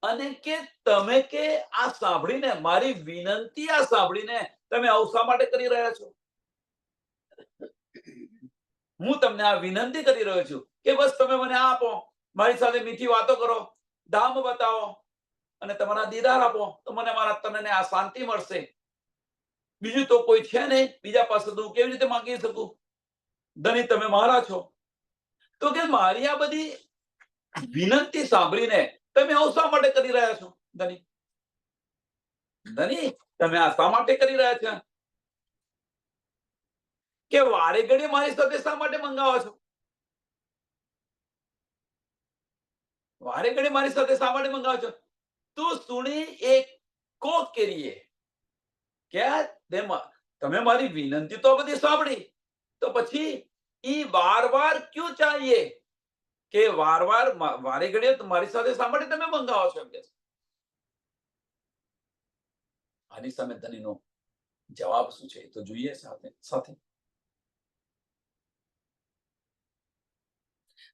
અને કે તમે કે આ સાંભળીને, મારી વિનંતી આ સાંભળીને તમે અવસા માટે કરી રહ્યા છો. હું તમને આ વિનંતી કરી રહ્યો છું કે બસ તમે મને આપો, મારી સાથે મીઠી વાતો કરો, ધામ બતાવો અને તમારા દીદાર આપો, તો મને મારા તનને આ શાંતિ મળશે. બીજું તો કોઈ છે નહીં, બીજા પાસે તો હું કેવી રીતે માંગી શકું? ધની તમે મારા છો. તો કે મારી આ બધી વિનંતી સાંભળીને તમે આવું શા માટે કરી રહ્યા છો? ધની, ધની તમે આ શા માટે કરી રહ્યા છો? કે વારે ઘડીએ મારી સાથે શા માટે મંગાવો છો? વારે ઘડી મારી સાથે શા માટે મંગાવો છો? તું સુણી એક કો કરીએ. કે તમે મારી વિનંતી તો બધી સાંભળી, તો પછી ઈ વાર વાર ક્યું ચાહીએ? કે વાર વાર વારે ઘડીએ મારી સાથે શા માટે તમે મંગાવો છો? એમ કે આની સામે ધનીનો જવાબ શું છે તો જોઈએ સાથે સાથે.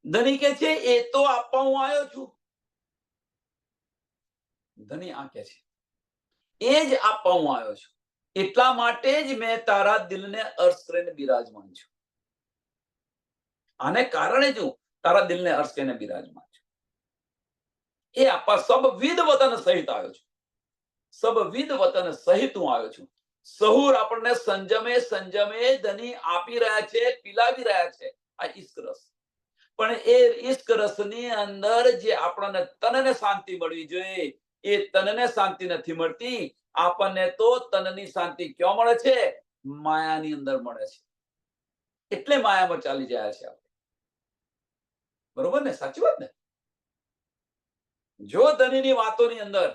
ધની કે છે એ તો આપવા હું આવ્યો છું. ધની આ કે છે એ જ આપવા હું આવ્યો છું. એટલા માટે જ મેં તારા દિલને અર્શ કરીને બિરાજમાન છું. આને કારણે જ હું તારા દિલને અર્શ કરીને બિરાજમાન છું. એ આપવા સબવિધ વતન સહિત આવ્યો છું. સબવિધ વતન સહિત હું આવ્યો છું. સહુર આપણને સંજમે સંજમે ધની આપી રહ્યા છે, પીલાવી રહ્યા છે આ ઈશ્ક રસ. પણ એ ઈશ્ક રસની અંદર જે આપણને તનને શાંતિ મળવી જોઈએ, એ તનને શાંતિ નથી મળતી. આપણને તો તનની શાંતિ ક્યાં મળે છે? માયાની અંદર મળે છે. એટલે માયામાં ચાલી જાય છે આપણે. બરોબર ને? સાચી વાત ને? જો ધનીની વાતોની અંદર,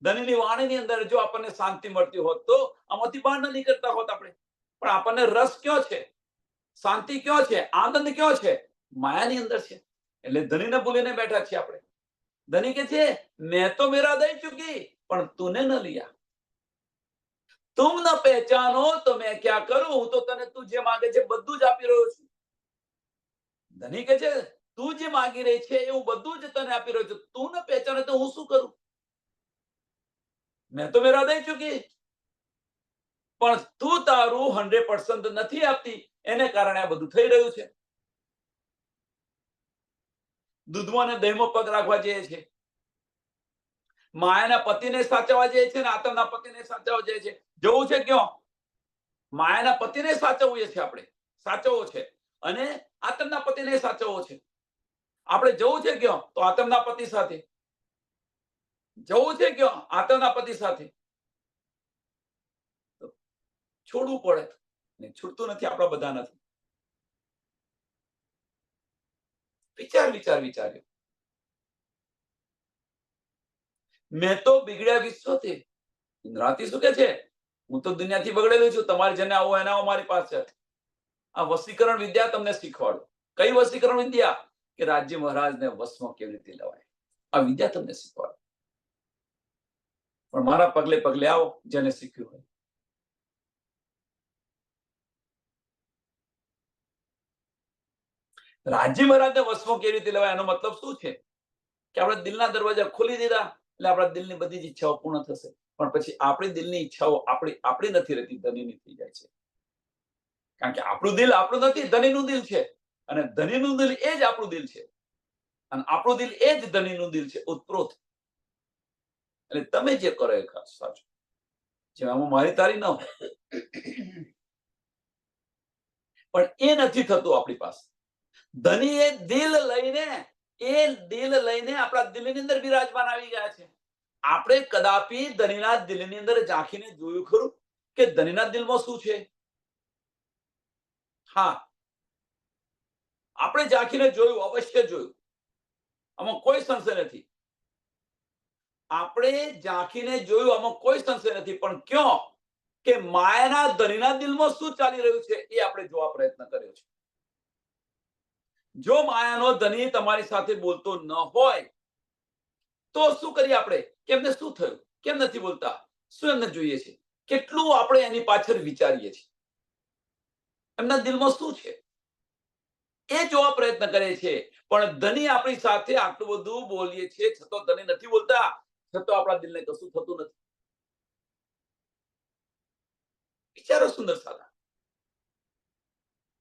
ધનીની વાણીની અંદર જો આપણને શાંતિ મળતી હોત તો આમાંથી બહાર ન નીકળતા હોત આપણે. પણ આપણને રસ ક્યાં છે? શાંતિ ક્યાં છે? આનંદ ક્યાં છે? માયાની અંદર છે. એટલે ધનીને ભૂલીને બેઠા છીએ આપણે. ધની કે છે મેં તો મેરા દઈ ચુકી પણ તુને ન લિયા. તુમ ન પહેચાનો તો મેં ક્યાં કરું? હું તો તને તું જે માંગે છે બધું જ આપી રહ્યો છું. ધની કે છે તું જે માંગી રહી છે એ હું બધું જ તને આપી રહ્યો છું. તું ન પહેચાને તો હું શું કરું? મેં તો મેરા દઈ ચુકી, પણ તું તારું 100% નથી આપતી, એને કારણે આ બધું થઈ રહ્યું છે. દૂધમાં અને દહીંમાં પગ રાખવા જઈએ છે, માયાના પતિને સાચવવા જઈએ છે ને આતમના પતિને સાચવવા જઈએ છે. જવું છે ક્યાં? માયાના પતિને સાચવવું છે, આપણે સાચવવો છે, અને આતમના પતિને સાચવવો છે. આપણે જવું છે ક્યાં? તો આતમના પતિ સાથે. જવું છે ક્યાં? આતમના પતિ સાથે. છોડવું પડે ને છૂટતું નથી આપણા બધા નથી. વિચાર્યું. મેં તો બિગડ્યા વિશ્વથી. ઇન્દ્રાતી શું કે છે? હું તો દુનિયાથી બગડેલું છું, તમારે જેને આવો એને આવો મારી પાસે. આ વસીકરણ વિદ્યા તમને શીખવાડો. કઈ વસીકરણ વિદ્યા? કે રાજ્ય મહારાજને વશમાં કેવી રીતે લેવાય, આ વિદ્યા તમને શીખવાડો. પણ મારા પગલે પગલે આવો જેને શીખ્યું હોય. રાજ્ય મહારાજને વશમાં કેવી રીતે લેવાય, એનો મતલબ શું છે? કે આપણે દિલના દરવાજા ખોલી દીધા એટલે આપણા દિલની બધી જ ઈચ્છાઓ પૂર્ણ થશે. પણ પછી આપણી દિલની ઈચ્છાઓ આપણી નથી રહેતી, ધનીની થઈ જાય છે. કારણ કે આપણું દિલ આપણું નથી, ધનીનું દિલ છે. અને ધનીનું દિલ એ જ આપણું દિલ છે. અને આપણું દિલ એ જ ધનીનું દિલ છે, ઉત્પ્રોત. એટલે તમે જે કરો એ સાચું. જેમાં મારી તારી ન હોય. પણ એ નથી થતું આપણી પાસે. ધની એ દિલ લઈને આપણા દિલની અંદર બિરાજમાન આવી ગયા છે. આપણે કદાપી ધનીના દિલની અંદર ઝાંખીને જોયું ખરું કે ધનીના દિલમાં શું છે? હા, આપણે ઝાંખીને જોયું, અવશ્ય જોયું. આમાં કોઈ સંશય નથી. આપણે ઝાંખીને જોયું, આમાં કોઈ સંશય નથી. પણ ક્યો કે માયાના ધનીના દિલમાં શું ચાલી રહ્યું છે એ આપણે જોવા પ્રયત્ન કર્યો છે. જો માયાનો ધની તમારી સાથે બોલતો ન હોય તો શું કરીએ આપણે? કે એમને શું થયું, કેમ નથી બોલતા, શું એમને જોઈએ છે, કેટલું આપણે એની પાછળ વિચારીએ છીએ, એમના દિલમાં શું છે એ જોવા પ્રયત્ન કરે છે. પણ ધની આપણી સાથે આટલું બધું બોલીએ છીએ છતાં ધની નથી બોલતા, છતાં આપણા દિલને કશું થતું નથી. વિચારો સુંદર સાધા,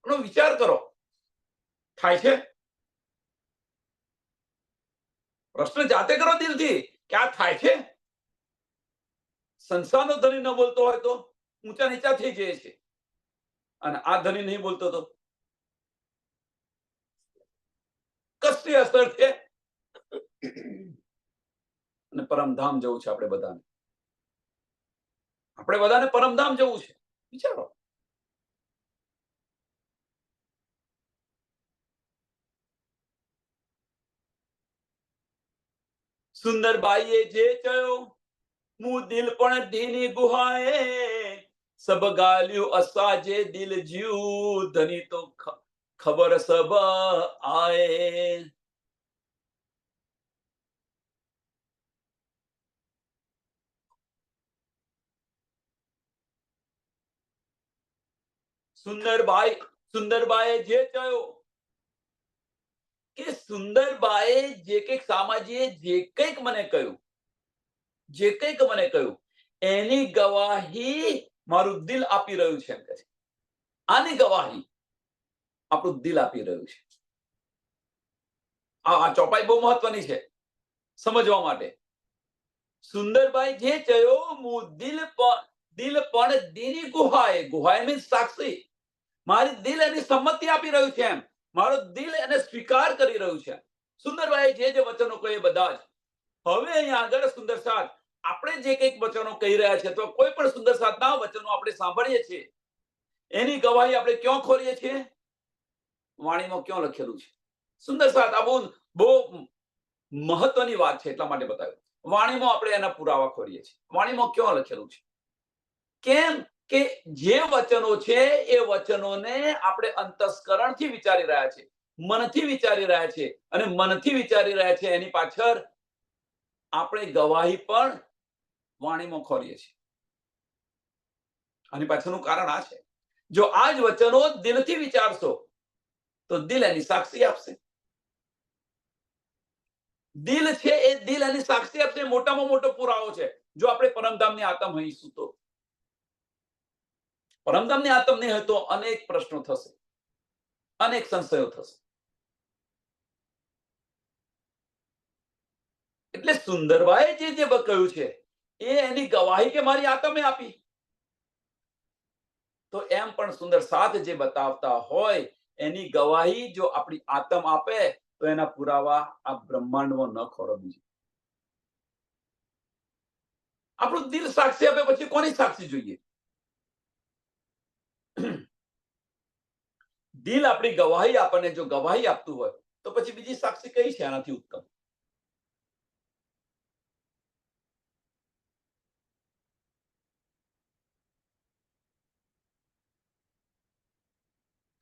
એનો વિચાર કરો. થાય છે? પ્રશ્ન જાતે કરો દિલથી કે આ થાય છે? સંસારનો ધની ન બોલતો હોય તો ઊંચા નીચા થઈ જાય છે, અને આ ધની નહીં બોલતો તો કશી અસર છે? અને પરમધામ જવું છે આપણે બધાને પરમધામ જવું છે. વિચારો. સુંદરબાઈએ જે કયો હું દિલ પણ ધીની ગુહાએ, સબ ગાલ્યું અસાજે દિલ જ્યું, ધની તો ખબર સબ આએ. સુંદરબાએ જે કહ્યું કે સુંદરબાએ જે કંઈક સામાજીએ જે કંઈક મને કહ્યું એની ગવાહી મારું દિલ આપી રહ્યું છે. આની ગવાહી આપણું દિલ આપી રહ્યું છે. આ ચોપાઈ બહુ મહત્વની છે સમજવા માટે. સુંદરબાઈ જે કહ્યું હું દિલ પણ દીની ગુહાએ મીન્સ સાક્ષી, મારી દિલ એની સંમતિ આપી રહ્યું છે. એમ મારો દિલ એને સ્વીકાર કરી રહ્યું છે. સુંદરબાઈ જે વચનો કહે બધા જ. હવે અહીંયા આગળ સુંદર સાથ આપણે જે કંઈક વચનો કહી રહ્યા છે, તો કોઈ પણ સુંદર સાથના વચનો આપણે સાંભળીએ છીએ એની ગવાહી આપણે ક્યાં ખોરીએ છીએ? વાણીમાં ક્યાં લખેલું છે? સુંદર સાથ આ બહુ મહત્વની વાત છે, એટલા માટે બતાવ્યું. વાણીમાં આપણે એના પુરાવા ખોરીએ છીએ. વાણીમાં ક્યાં લખેલું છે? કેમ કે જે વચનો છે એ વચનોને આપણે અંતસ્કરણથી વિચારી રહ્યા છે, મનથી વિચારી રહ્યા છે, અને મનથી વિચારી રહ્યા છે એની પાછળ આપણે ગવાહી પણ વાણીમાં ખોરીએ છીએ. આની પાછળનું કારણ આ છે, જો આ જ વચનો દિલથી વિચારશો તો દિલ એની સાક્ષી આપશે. દિલ છે એ દિલ એની સાક્ષી આપશે. મોટામાં મોટો પુરાવો છે. જો આપણે પરમધામની આત્મ હઈશું તો. પરમધામની આત્મ નહીં હોય તો અનેક પ્રશ્નો થશે, અનેક સંશયો થશે. એટલે સુંદરબાએ જે કહ્યું છે એ એની ગવાહી કે મારી આત્મે આપી. તો એમ પણ સુંદર સાથ જે બતાવતા હોય એની ગવાહી જો આપણી આત્મ આપે તો એના પુરાવા આ બ્રહ્માંડમાં ન ખોરો બીજું. આપણું દિલ સાક્ષી આપે પછી કોની સાક્ષી જોઈએ? દિલ આપણી ગવાહી આપણને જો ગવાહી આપતું હોય તો પછી બીજી સાક્ષી કઈ છે આનાથી ઉત્તમ?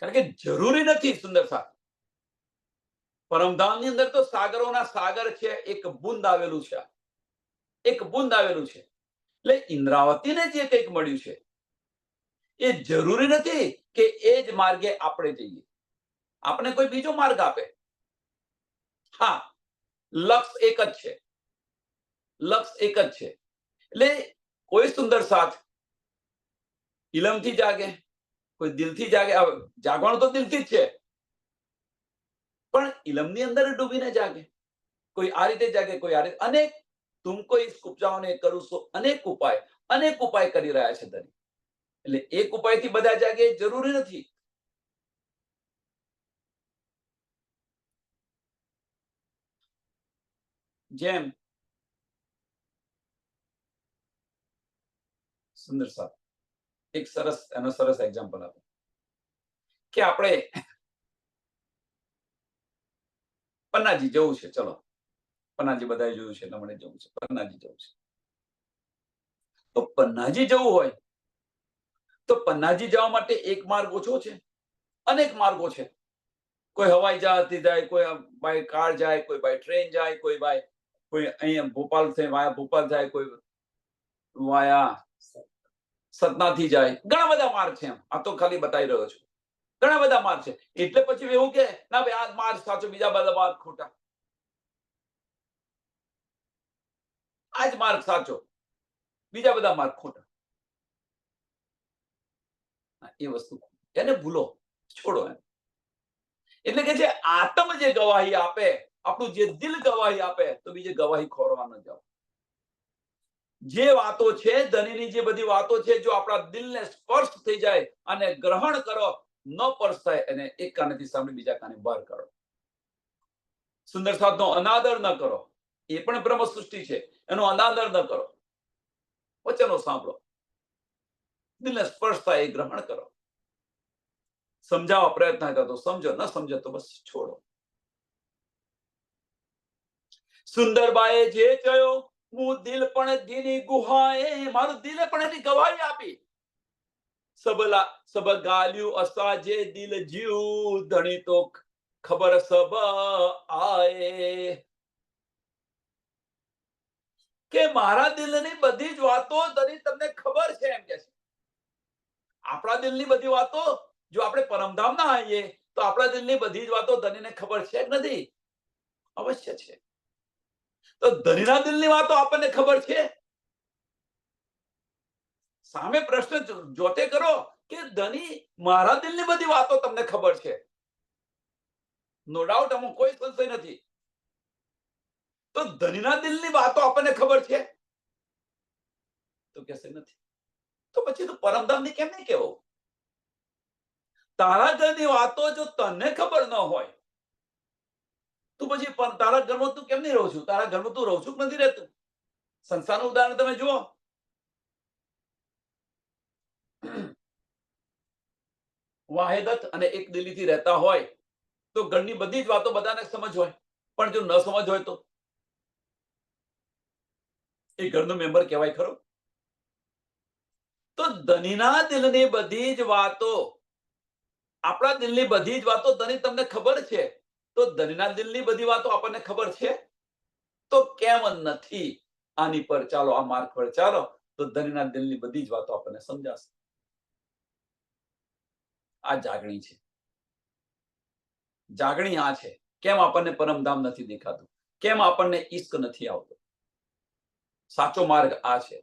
કારણ કે જરૂરી નથી સુંદર સાથ. પરમધામની અંદર તો સાગરોના સાગર છે. એક બુંદ આવેલું છે. એક બુંદ આવેલું છે. એટલે ઇન્દ્રાવતીને જે કંઈક મળ્યું છે એ જરૂરી નથી કે એ જ માર્ગે આપણે જઈએ. આપણે કોઈ બીજો માર્ગ આપે. હા, લક્ષ્ય એક જ છે. લક્ષ્ય એક જ છે. એટલે કોઈ સુંદર સાથ ઇલમથી જાગે, કોઈ દિલથી જાગે. જાગવાનું તો દિલથી જ છે, પણ ઇલમની અંદર ડૂબીને જાગે. કોઈ આ રીતે જાગે, કોઈ આ રીતે. અનેક તુમકો ઇસ ઉપજાઓને કરું સો અનેક ઉપાય કરી રહ્યા છે ધણી. એટલે એક ઉપાયથી બધા જાગે એ જરૂરી નથી. જેમ સુંદર સાહેબ એક સરસ એક્ઝામ્પલ આપો કે આપણે પન્નાજી જવું છે. ચલો, પન્નાજી બધાએ જોયું છે, એટલે મને જવું છે. પન્નાજી જવું છે. તો પન્નાજી જવું હોય તો પન્નાજી જવા માટે એક માર્ગ ઓછો છે? અનેક માર્ગો છે. કોઈ હવાઈ જહાજથી જાય, કોઈ બાય કાર જાય, કોઈ બાય ટ્રેન જાય, કોઈ અહીંયા ભોપાલ થી વાયા ભોપાલ જાય, કોઈ વાયા સતનાથી જાય. ઘણા બધા માર્ગ છે. આ તો ખાલી બતાવી રહ્યો છું. ઘણા બધા માર્ગ છે. એટલે પછી એવું કે ના ભાઈ આ માર્ગ સાચો, બીજા બધા માર્ગ ખોટા. આ જ માર્ગ સાચો, બીજા બધા માર્ગ ખોટા. એ વસ્તુ એને ભૂલો, છોડો. એટલે કે જે આત્મ જે ગવાહી આપે, આપણું જે દિલ ગવાહી આપે, તો બીજે ગવાહી ખોરવા ન જાઓ. જે વાતો છે, ધનીની જે બધી વાતો છે, જો આપણા દિલને સ્પર્શ થઈ જાય અને ગ્રહણ કરો, ન સ્પર્શ થાય અને એક કાનેથી સાંભળી બીજા કાને બહાર કરો. સુંદર સાધનો અનાદર ન કરો. એ પણ બ્રહ્મ સૃષ્ટિ છે, એનો અનાદર ન કરો. વચનો સાંભળો, દિલને સ્પર્શ થાય એ ગ્રહણ કરો. સમજાવવા પ્રયત્ન કરતો સમજો, ન સમજો તો બસ છોડો. સુંદરબાએ જે કહ્યો, હું દિલ પણ દીની ગુહાએ, મારું દિલે પણ એની ગવાહી આપી. સબ ગાલ્યું અસાજે દિલ જીવ, ધણી તો ખબર સબ આએ. કે મારા દિલની બધી જ વાતો ધણી તમને ખબર છે, એમ કે છે. આપણા દિલની બધી વાતો, જો આપણે પરમધામ ના આવીએ તો આપણા દિલની બધી જ વાતો ધણીને ખબર છે કે નથી? અવશ્ય છે. તો ધણીના દિલની વાતો આપણને ખબર છે? સામે પ્રશ્ન જોતે કરો કે ધણી મારા દિલની બધી વાતો તમને ખબર છે? નો ડાઉટ, આમાં કોઈ સંશય નથી. તો ધણીના દિલની વાતો આપણને ખબર છે? તો કહેશે નથી. તો પછી તો પરમધામની કેમ નહીં કહેવો? તારા ઘરની વાતો જો તને ખબર ન હોય તો પછી તારા ઘરમાં તું કેમ નહીં રહું છું? તારા ઘરમાં તું રહું છું કે નથી રહેતું? સંસારનું ઉદાહરણ તમે જુઓ. વાહેદત અને એક દિલીથી રહેતા હોય તો ઘરની બધી જ વાતો બધાને સમજ હોય, પણ જો ન સમજ હોય તો એ ઘરનો મેમ્બર કહેવાય ખરો? તો ધનીના દિલની બધી જ વાતો, આપણા દિલની બધી જ વાતો ધની તમને ખબર છે, તો ધનીના દિલની બધી વાતો આપણને ખબર છે? તો કેમ નથી? આની પર ચાલો, આ માર્ગ પર ચાલો, તો ધનીના દિલની બધી જ વાતો આપણને સમજાશે. આ જાગણી છે. જાગણી આ છે. કેમ આપણને પરમધામ નથી દેખાતું? કેમ આપણને ઈશ્ક નથી આવતો? સાચો માર્ગ આ છે.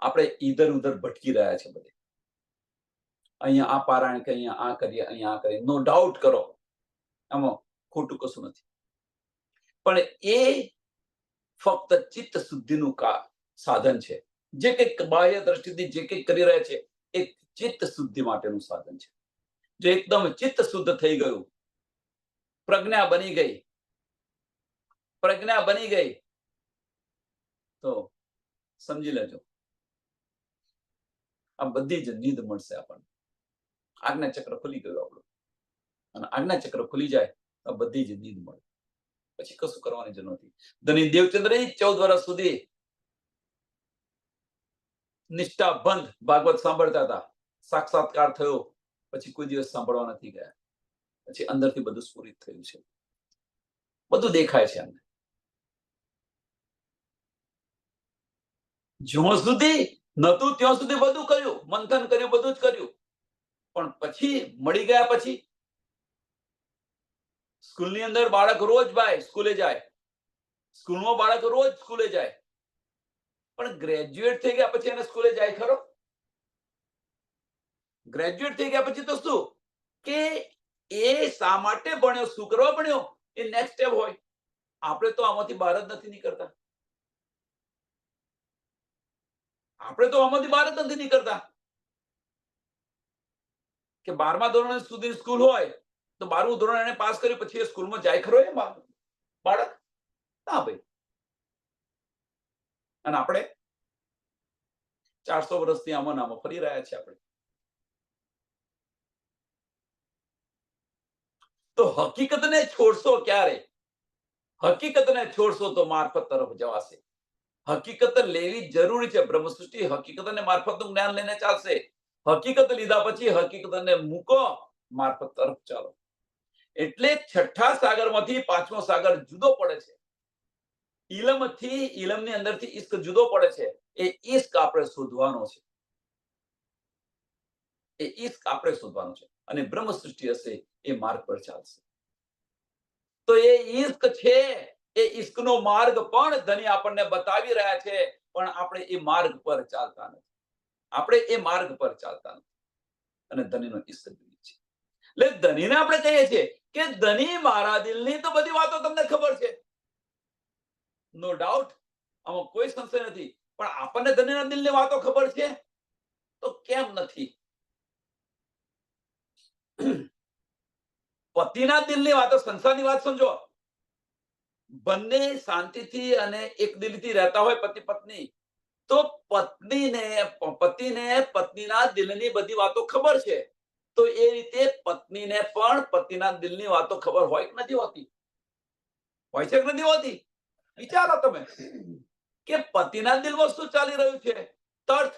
આપણે ઈધર ઉધર ભટકી રહ્યા છે બધે. અહીંયા આ પારાયણ કે અહીંયા આ કરીએ, અહીંયા આ કરીએ. નો ડાઉટ કરો, આમાં ખોટું કશું નથી. પણ એ ફક્ત ચિત્ત શુદ્ધિનું સાધન છે. જે કંઈક બાહ્ય દ્રષ્ટિથી જે કંઈક કરી રહ્યા છે એ ચિત્ત શુદ્ધિ માટેનું સાધન છે. જો એકદમ ચિત્ત શુદ્ધ થઈ ગયું, પ્રજ્ઞા બની ગઈ તો સમજી લેજો, આ બધી જ નીંદ મળશે આપણને. આજ્ઞા ચક્ર ખુલી ગયું આપણું, અને આજ્ઞા ચક્ર ખુલી જાય તો બધી જ નીંદ મળે. પછી કશું કરવાની જરૂર નથી. ધની દેવચંદ્ર 14 વર્ષ સુધી નિષ્ઠાબંધ ભાગવત સાંભળતા હતા. સાક્ષાત્કાર થયો, પછી કોઈ દિવસ સાંભળવા નથી ગયા. પછી અંદરથી બધું સ્ફુરિત થયું છે, બધું દેખાય છે અમને. જ્યાં સુધી નતું ત્યાં સુધી બધું કર્યું, મંથન કર્યું, બધું જ કર્યું. પણ પછી મળી ગયા પછી સ્કૂલની અંદર બાળક રોજ ભાઈ સ્કૂલે જાય, સ્કૂલમાં બાળક રોજ સ્કૂલે જાય, પણ ગ્રેજ્યુએટ થઈ ગયા પછી એને સ્કૂલે જાય ખરો? ગ્રેજ્યુએટ થઈ ગયા પછી તો શું કે એ શા માટે ભણ્યો, શું કરવા ભણ્યો, એ નેક્સ્ટ સ્ટેપ હોય. આપણે તો આમાંથી બહાર જ નથી નીકળતા. આપણે તો આમાંથી બહાર જ નથી નીકળતા કે 12મા ધોરણ સુધી સ્કૂલ હોય તો 12મું ધોરણ એને પાસ કર્યું પછી એ સ્કૂલમાં જાય ખરો એ બાળક? ના ભાઈ. અને આપણે 400 વર્ષથી આમાં નામાં ફરી રહ્યા છીએ આપણે. તો હકીકતને છોડશો ક્યારે? હકીકતને છોડશો તો મારફત તરફ જવાશે. હકીકત લેવી જરૂરી છે. બ્રહ્મ સૃષ્ટિ હકીકતને મારફતનું જ્ઞાન લઈને ચાલશે. હકીકત લીધા પછી હકીકતને મૂકો, મારફત તરફ ચાલો. એટલે છઠ્ઠા સાગરમાંથી 5મો સાગર જુદો પડે છે. ઇલમથી, ઇલમની અંદરથી ઇશ્ક જુદો પડે છે. એ ઇશ્ક આપણે શોધવાનો છે. એ ઇશ્ક આપણે શોધવાનો છે અને બ્રહ્મ સૃષ્ટિ હશે એ માર્ગ પર ચાલશે. તો એ ઇશ્ક છે, એ ઇશ્કનો માર્ગ પણ ધણી આપણને બતાવી રહ્યા છે, પણ આપણે એ માર્ગ પર ચાલતા નથી. આપણે એ માર્ગ પર ચાલતા નથી અને ધણીનો ઇશ્ક જોઈએ છે. એટલે ધણીને આપણે કહીએ છીએ કે ધણી મારા દિલની તો બધી વાતો તમને ખબર છે, નો ડાઉટ, આમાં કોઈ સંશય નથી. પણ આપણને ધણીના દિલની વાતો ખબર છે તો કેમ નથી? પતિના દિલની વાતો, સંસારની વાત સમજો. બંને શાંતિથી અને એક દિલથી રહેતા હોય પતિ પત્ની, તો પતિને પત્નીના દિલની બધી વાતો ખબર છે, તો એ રીતે પત્નીને પણ પતિના દિલની વાતો ખબર હોય કે નથી હોતી? હોય છે કે નથી હોતી? વિચારો તમે કે પતિના દિલમાં શું ચાલી રહ્યું છે, તર્થ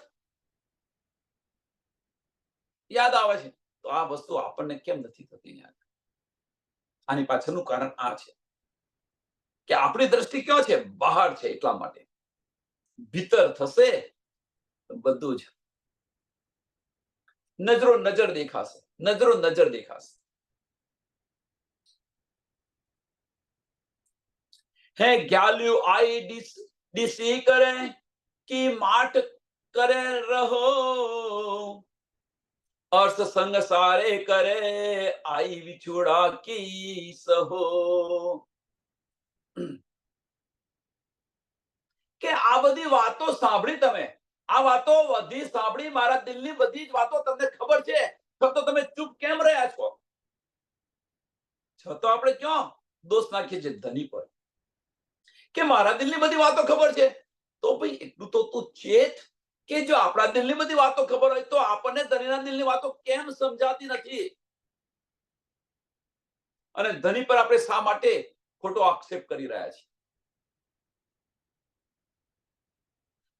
યાદ આવે છે. તો આ વસ્તુ આપણને કેમ નથી થતી યાદ? આની પાછળનું કારણ આ છે કે આપણી દ્રષ્ટિ ક્યાં છે? બહાર છે. એટલા માટે ભીતર થશે તો બધું જ નજરો નજર દેખાશે, નજરો નજર દેખાશે. હે ગ્યાલ્યું આઈ ડીસી કરે કી માટ કરે રહો, અર્થ સંગ સારે કરે આઈ વિછોડા કી સહો. કે આ બધી વાતો સાંભળી તમે, આ વાતો બધી સાંભળી, મારા દિલની બધી જ વાતો તમને ખબર છે, તો તમે ચૂપ કેમ રહ્યા છો? છતાં આપણે ક્યાં દોષ નાખીએ છીએ ધની પર કે મારા દિલની બધી વાતો ખબર છે. તો ભાઈ એટલું તો તું ચેત કે જો આપણા દિલની બધી વાતો ખબર હોય તો આપણને ધણીના દિલની વાતો કેમ સમજાતી નથી? અને ધણી પર આપણે શા માટે ખોટો આક્ષેપ કરી રહ્યા છીએ?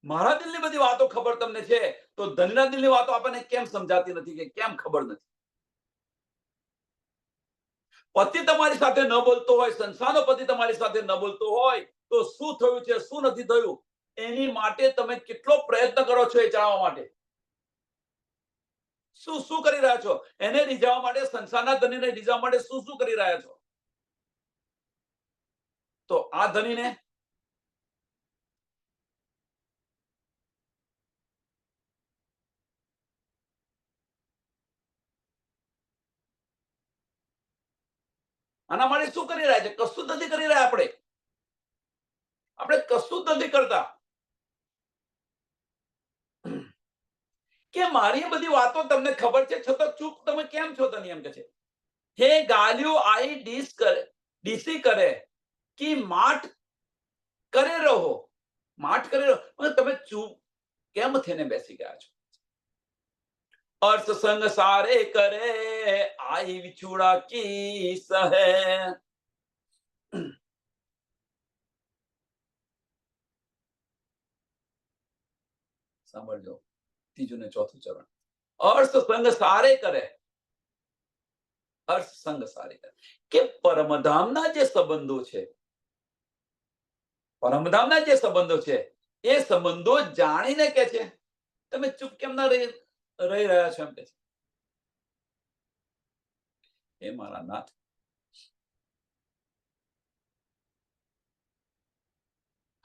મારા દિલની બધી વાતો ખબર તમને છે, તો ધણીના દિલની વાતો આપણને કેમ સમજાતી નથી કે કેમ ખબર નથી? પતિ તમારી સાથે ન બોલતો હોય, સંસારનો પતિ તમારી સાથે ન બોલતો હોય, તો શું થયું છે, શું નથી થયું, એની માટે તમે કેટલો પ્રયત્ન કરો છો એ જાણવા માટે. શું શું કરી રહ્યા છો એને રીઝવવા માટે, સંસારના ધણીને રીઝવવા માટે શું શું કરી રહ્યા છો? તો આ ધણીને આના માટે શું કરી રહ્યા છે? કશું નથી કરી રહ્યા. આપણે કશું જ નથી કરતા કે મારી બધી વાતો તમને ખબર છે, છતાં ચૂપ તમે કેમ છો? તને એમ કે છે હે ગાલ્યું આઈ ડીસી કરે કી માટ કરે રહો, માટ કરે રહો. તમે ચૂપ કેમ થઈને બેસી ગયા છો? અર્થ સંગ સારે કરે આઈ વિછુડા કી સહે. સાંભળજો ત્રીજું ને ચોથું ચરણ. અર્થ સંગ સારે કરે, અર્થ સંગ સારી કરે. કે પરમધામના જે સંબંધો છે, પરમધામના જે સંબંધો છે, એ સંબંધો જાણીને કે છે તમે ચૂપ કેમ ના રહી રહ્યા છો, એમ કે છે, હે મારા નાથ,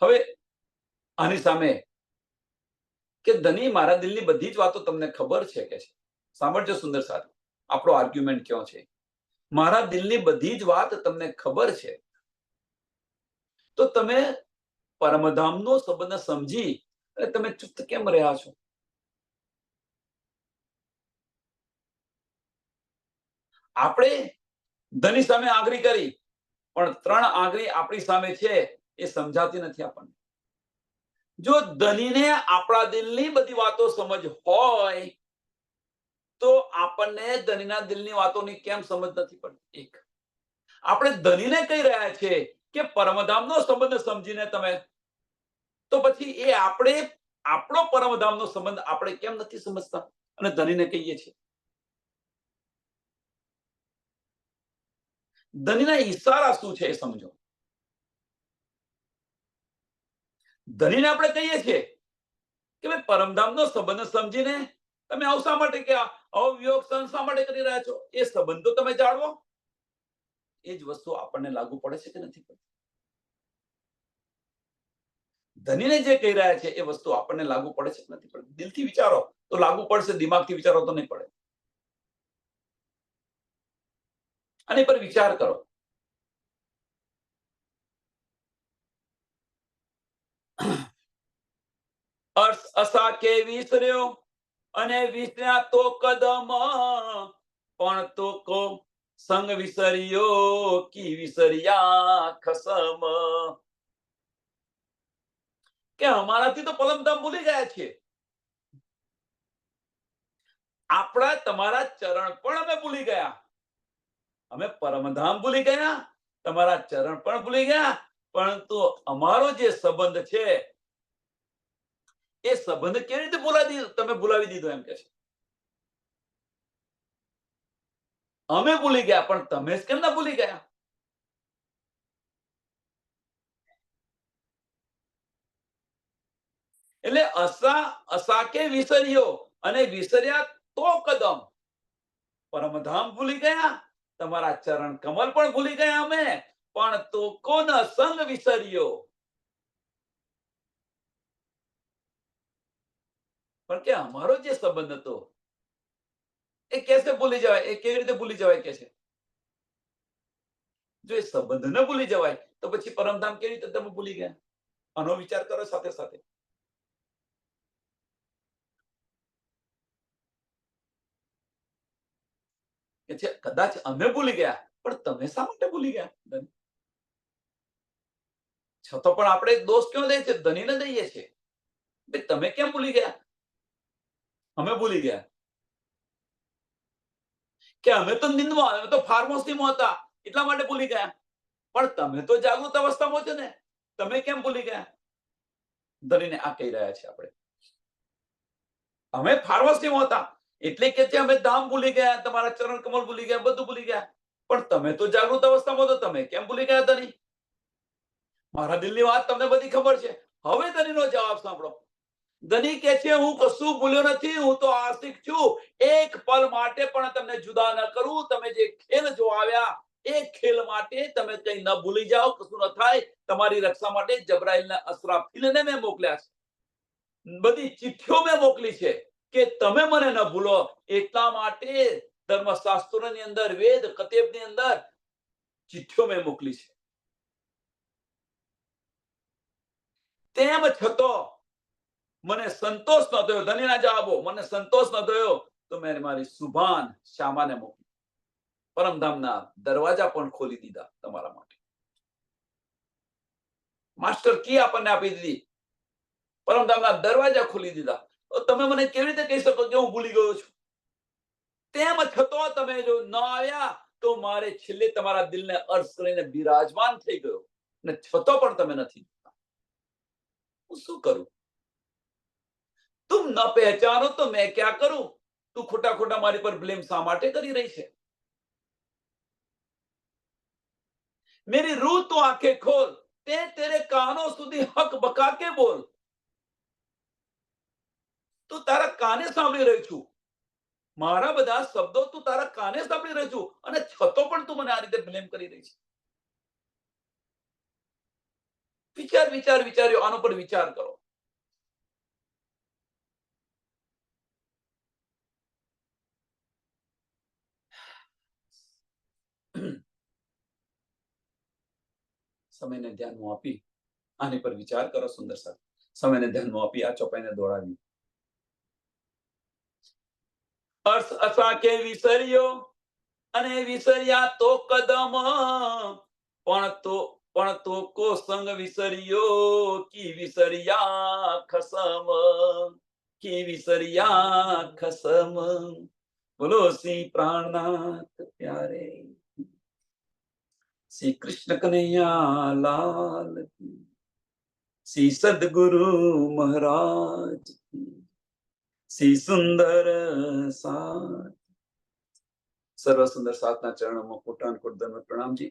હવે આની સામે કે ધની મારા દિલની બધી જ વાતો તમને ખબર છે કે છે. સાંભળજો સુંદર સાથી, આપણો આર્ગ્યુમેન્ટ ક્યાં છે. મારા દિલની બધી જ વાત તમને ખબર છે, તો તમે પરમધામનો સંબંધ સમજી અને તમે ચૂપ કેમ રહ્યા છો? આપણે ધની સામે આંગળી કરી, પણ 3 આંગળી આપણી સામે છે એ સમજાતી નથી આપણને. જો ધનીને આપણા દિલની બધી વાતો સમજ હોય તો આપણને ધનીના દિલની વાતોની કેમ સમજ નથી પડતી? એક, આપણે ધનીને કહી રહ્યા છે કે પરમધામનો સંબંધ સમજીને તમે, તો પછી એ આપણે આપણો પરમધામનો સંબંધ આપણે કેમ નથી સમજતા અને ધનીને કહીએ છીએ? ધનીના ઈશારા શું છે એ સમજો. ધનીને આપણે કહીએ છીએ કે ભાઈ પરમધામનો સંબંધ સમજીને તમે આવું શા માટે કે અવયોગ શા માટે કરી રહ્યા છો? એ સંબંધો તમે જાળવો. એ જ વસ્તુ આપણને લાગુ પડે છે કે નથી પડતી? ધનીને જે કહી રહ્યા છે એ વસ્તુ આપણને લાગુ પડે છે કે નથી પડતી? દિલથી વિચારો તો લાગુ પડશે, દિમાગથી વિચારો તો નહીં પડે. આની પર વિચાર કરો. અર્થ અસા કે વિસર્યો અને વિસર્યા તો કદમ, પણ તો કો સંગ વિસર્યો કી વિસર્યા ખસમ. કે અમારાથી તો પરમધામ ભૂલી ગયા છીએ. આપણા તમારા ચરણ પણ અમે ભૂલી ગયા. અમે પરમધામ ભૂલી ગયા, તમારા ચરણ પણ ભૂલી ગયા, પરંતુ અમારો જે સંબંધ છે એ સંબંધ કેવી રીતે તમે ભૂલાવી દીધો, એમ કે છે. અમે ભૂલી ગયા પણ તમે જ કેમ ના ભૂલી ગયા? એટલે અસા કે વિસર્યો અને વિસર્યા તો કદમ. પરમધામ ભૂલી ગયા, તમારા ચરણ કમલ પણ ભૂલી ગયા અમે, પણ તો કોન સંગ વિસર્યો. પણ કે અમારો જે સંબંધ હતો એ કેસે ભૂલી જવાય? એ કેવી રીતે ભૂલી જવાય કે છે? જો એ સંબંધ ન ભૂલી જવાય તો પછી પરમધામ કેવી રીતે તમે ભૂલી ગયા? આનો વિચાર કરો સાથે સાથે. કે છે કદાચ અમે ભૂલી ગયા, પણ તમે શા માટે ભૂલી ગયા? છતાં પણ આપણે દોષ ક્યાં દઈએ છીએ? ધનીને દઈએ છીએ. તમે કેમ ભૂલી ગયા? અમે ભૂલી ગયા કે અમે તો નિંદમાં, અમે તો ફાર્મસીમાં હતા એટલા માટે ભૂલી ગયા. પણ તમે તો જાગૃત અવસ્થામાં છો ને, તમે કેમ ભૂલી ગયા? ધનીને આ કહી રહ્યા છે આપણે. અમે ફાર્મસીમાં હતા એટલે કે અમે ધામ ભૂલી ગયા, તમારા ચરણ કમળ ભૂલી ગયા, બધું ભૂલી ગયા. પણ તમે તો જાગૃત અવસ્થામાં તો તમે કેમ ભૂલી ગયા ધની? મારા દિલની વાત તમને બધી ખબર છે. હવે ધનીનો જવાબ સાંભળો. ધની કે છે હું કશું ભૂલ્યો નથી, હું તો આસ્તિક છું. એક પલ માટે પણ તમને જુદા ન કરું. તમે જે ખેલ જો આવ્યા એ ખેલ માટે તમે કંઈ ન ભૂલી જાઓ, કશું ન થાય. તમારી રક્ષા માટે જબરાઈલને અસરાફીલને મેં મોકલ્યા છે. બધી ચિઠ્ઠીઓ મેં મોકલી છે કે તમે મને ન ભૂલો. એટલા માટે ધર્મશાસ્ત્રોની અંદર, વેદ કતેબની અંદર ચિઠ્ઠીઓ મેં મોકલી છે. તેમ છતાં મને સંતોષ ન થયો. ધનીના જવાબો, મને સંતોષ ન થયો તો મેં મારી સુભાન શ્યામાને મોકલી. પરમધામના દરવાજા પણ ખોલી દીધા તમારા માટે. માસ્ટર કી આપણને આપી દીધી, પરમધામના દરવાજા ખોલી દીધા. તો તમે મને કેવી રીતે કહી શકો કે હું ભૂલી ગયો છું? તેમ છતાં તમે જો ન આવ્યા તો મારે છેલ્લે તમારા દિલને અર્થ કરીને બિરાજમાન થઈ ગયો અને છતાં પણ તમે નથી. હું શું કરું? તુમ ન પહેચાનો તો મેં ક્યાં કરું? તું ખોટા ખોટા મારી પર બ્લેમ શા માટે કરી રહી છે? मेरी रूह तो आंखें खोल, ते तेरे कानों સુધી હક બકા કે બોલ. તું તારા કાને સાંભળી રહી છું. મારા બધા શબ્દો તું તારા કાને સાંભળી રહી છું અને છતો પણ તું મને આ રીતે બ્લેમ કરી રહી છે. વિચાર્યો આનો પર વિચાર કરો. સમયને ધ્યાનમાં આપી આની પર વિચાર કરો સુંદર સાથે. સમયને ધ્યાનમાં આપી આ ચોપાઈને દોડાવી. અર્થ અથવા કે વિસર્યો અને વિસર્યા તો કદમ પણ તો કો સંગ વિસર્યો કી વિસર્યા ખસમ કી વિસર્યા ખસમ. બોલો શ્રી પ્રાણનાથ પ્યારે શ્રી કૃષ્ણ કનૈયા લાલ કી, શ્રી સદગુરુ મહારાજ કી, શ્રી સુંદર સાથ. સર્વ સુંદર સાથના ચરણોમાં કોટાન કોટ દંડવત પ્રણામજી.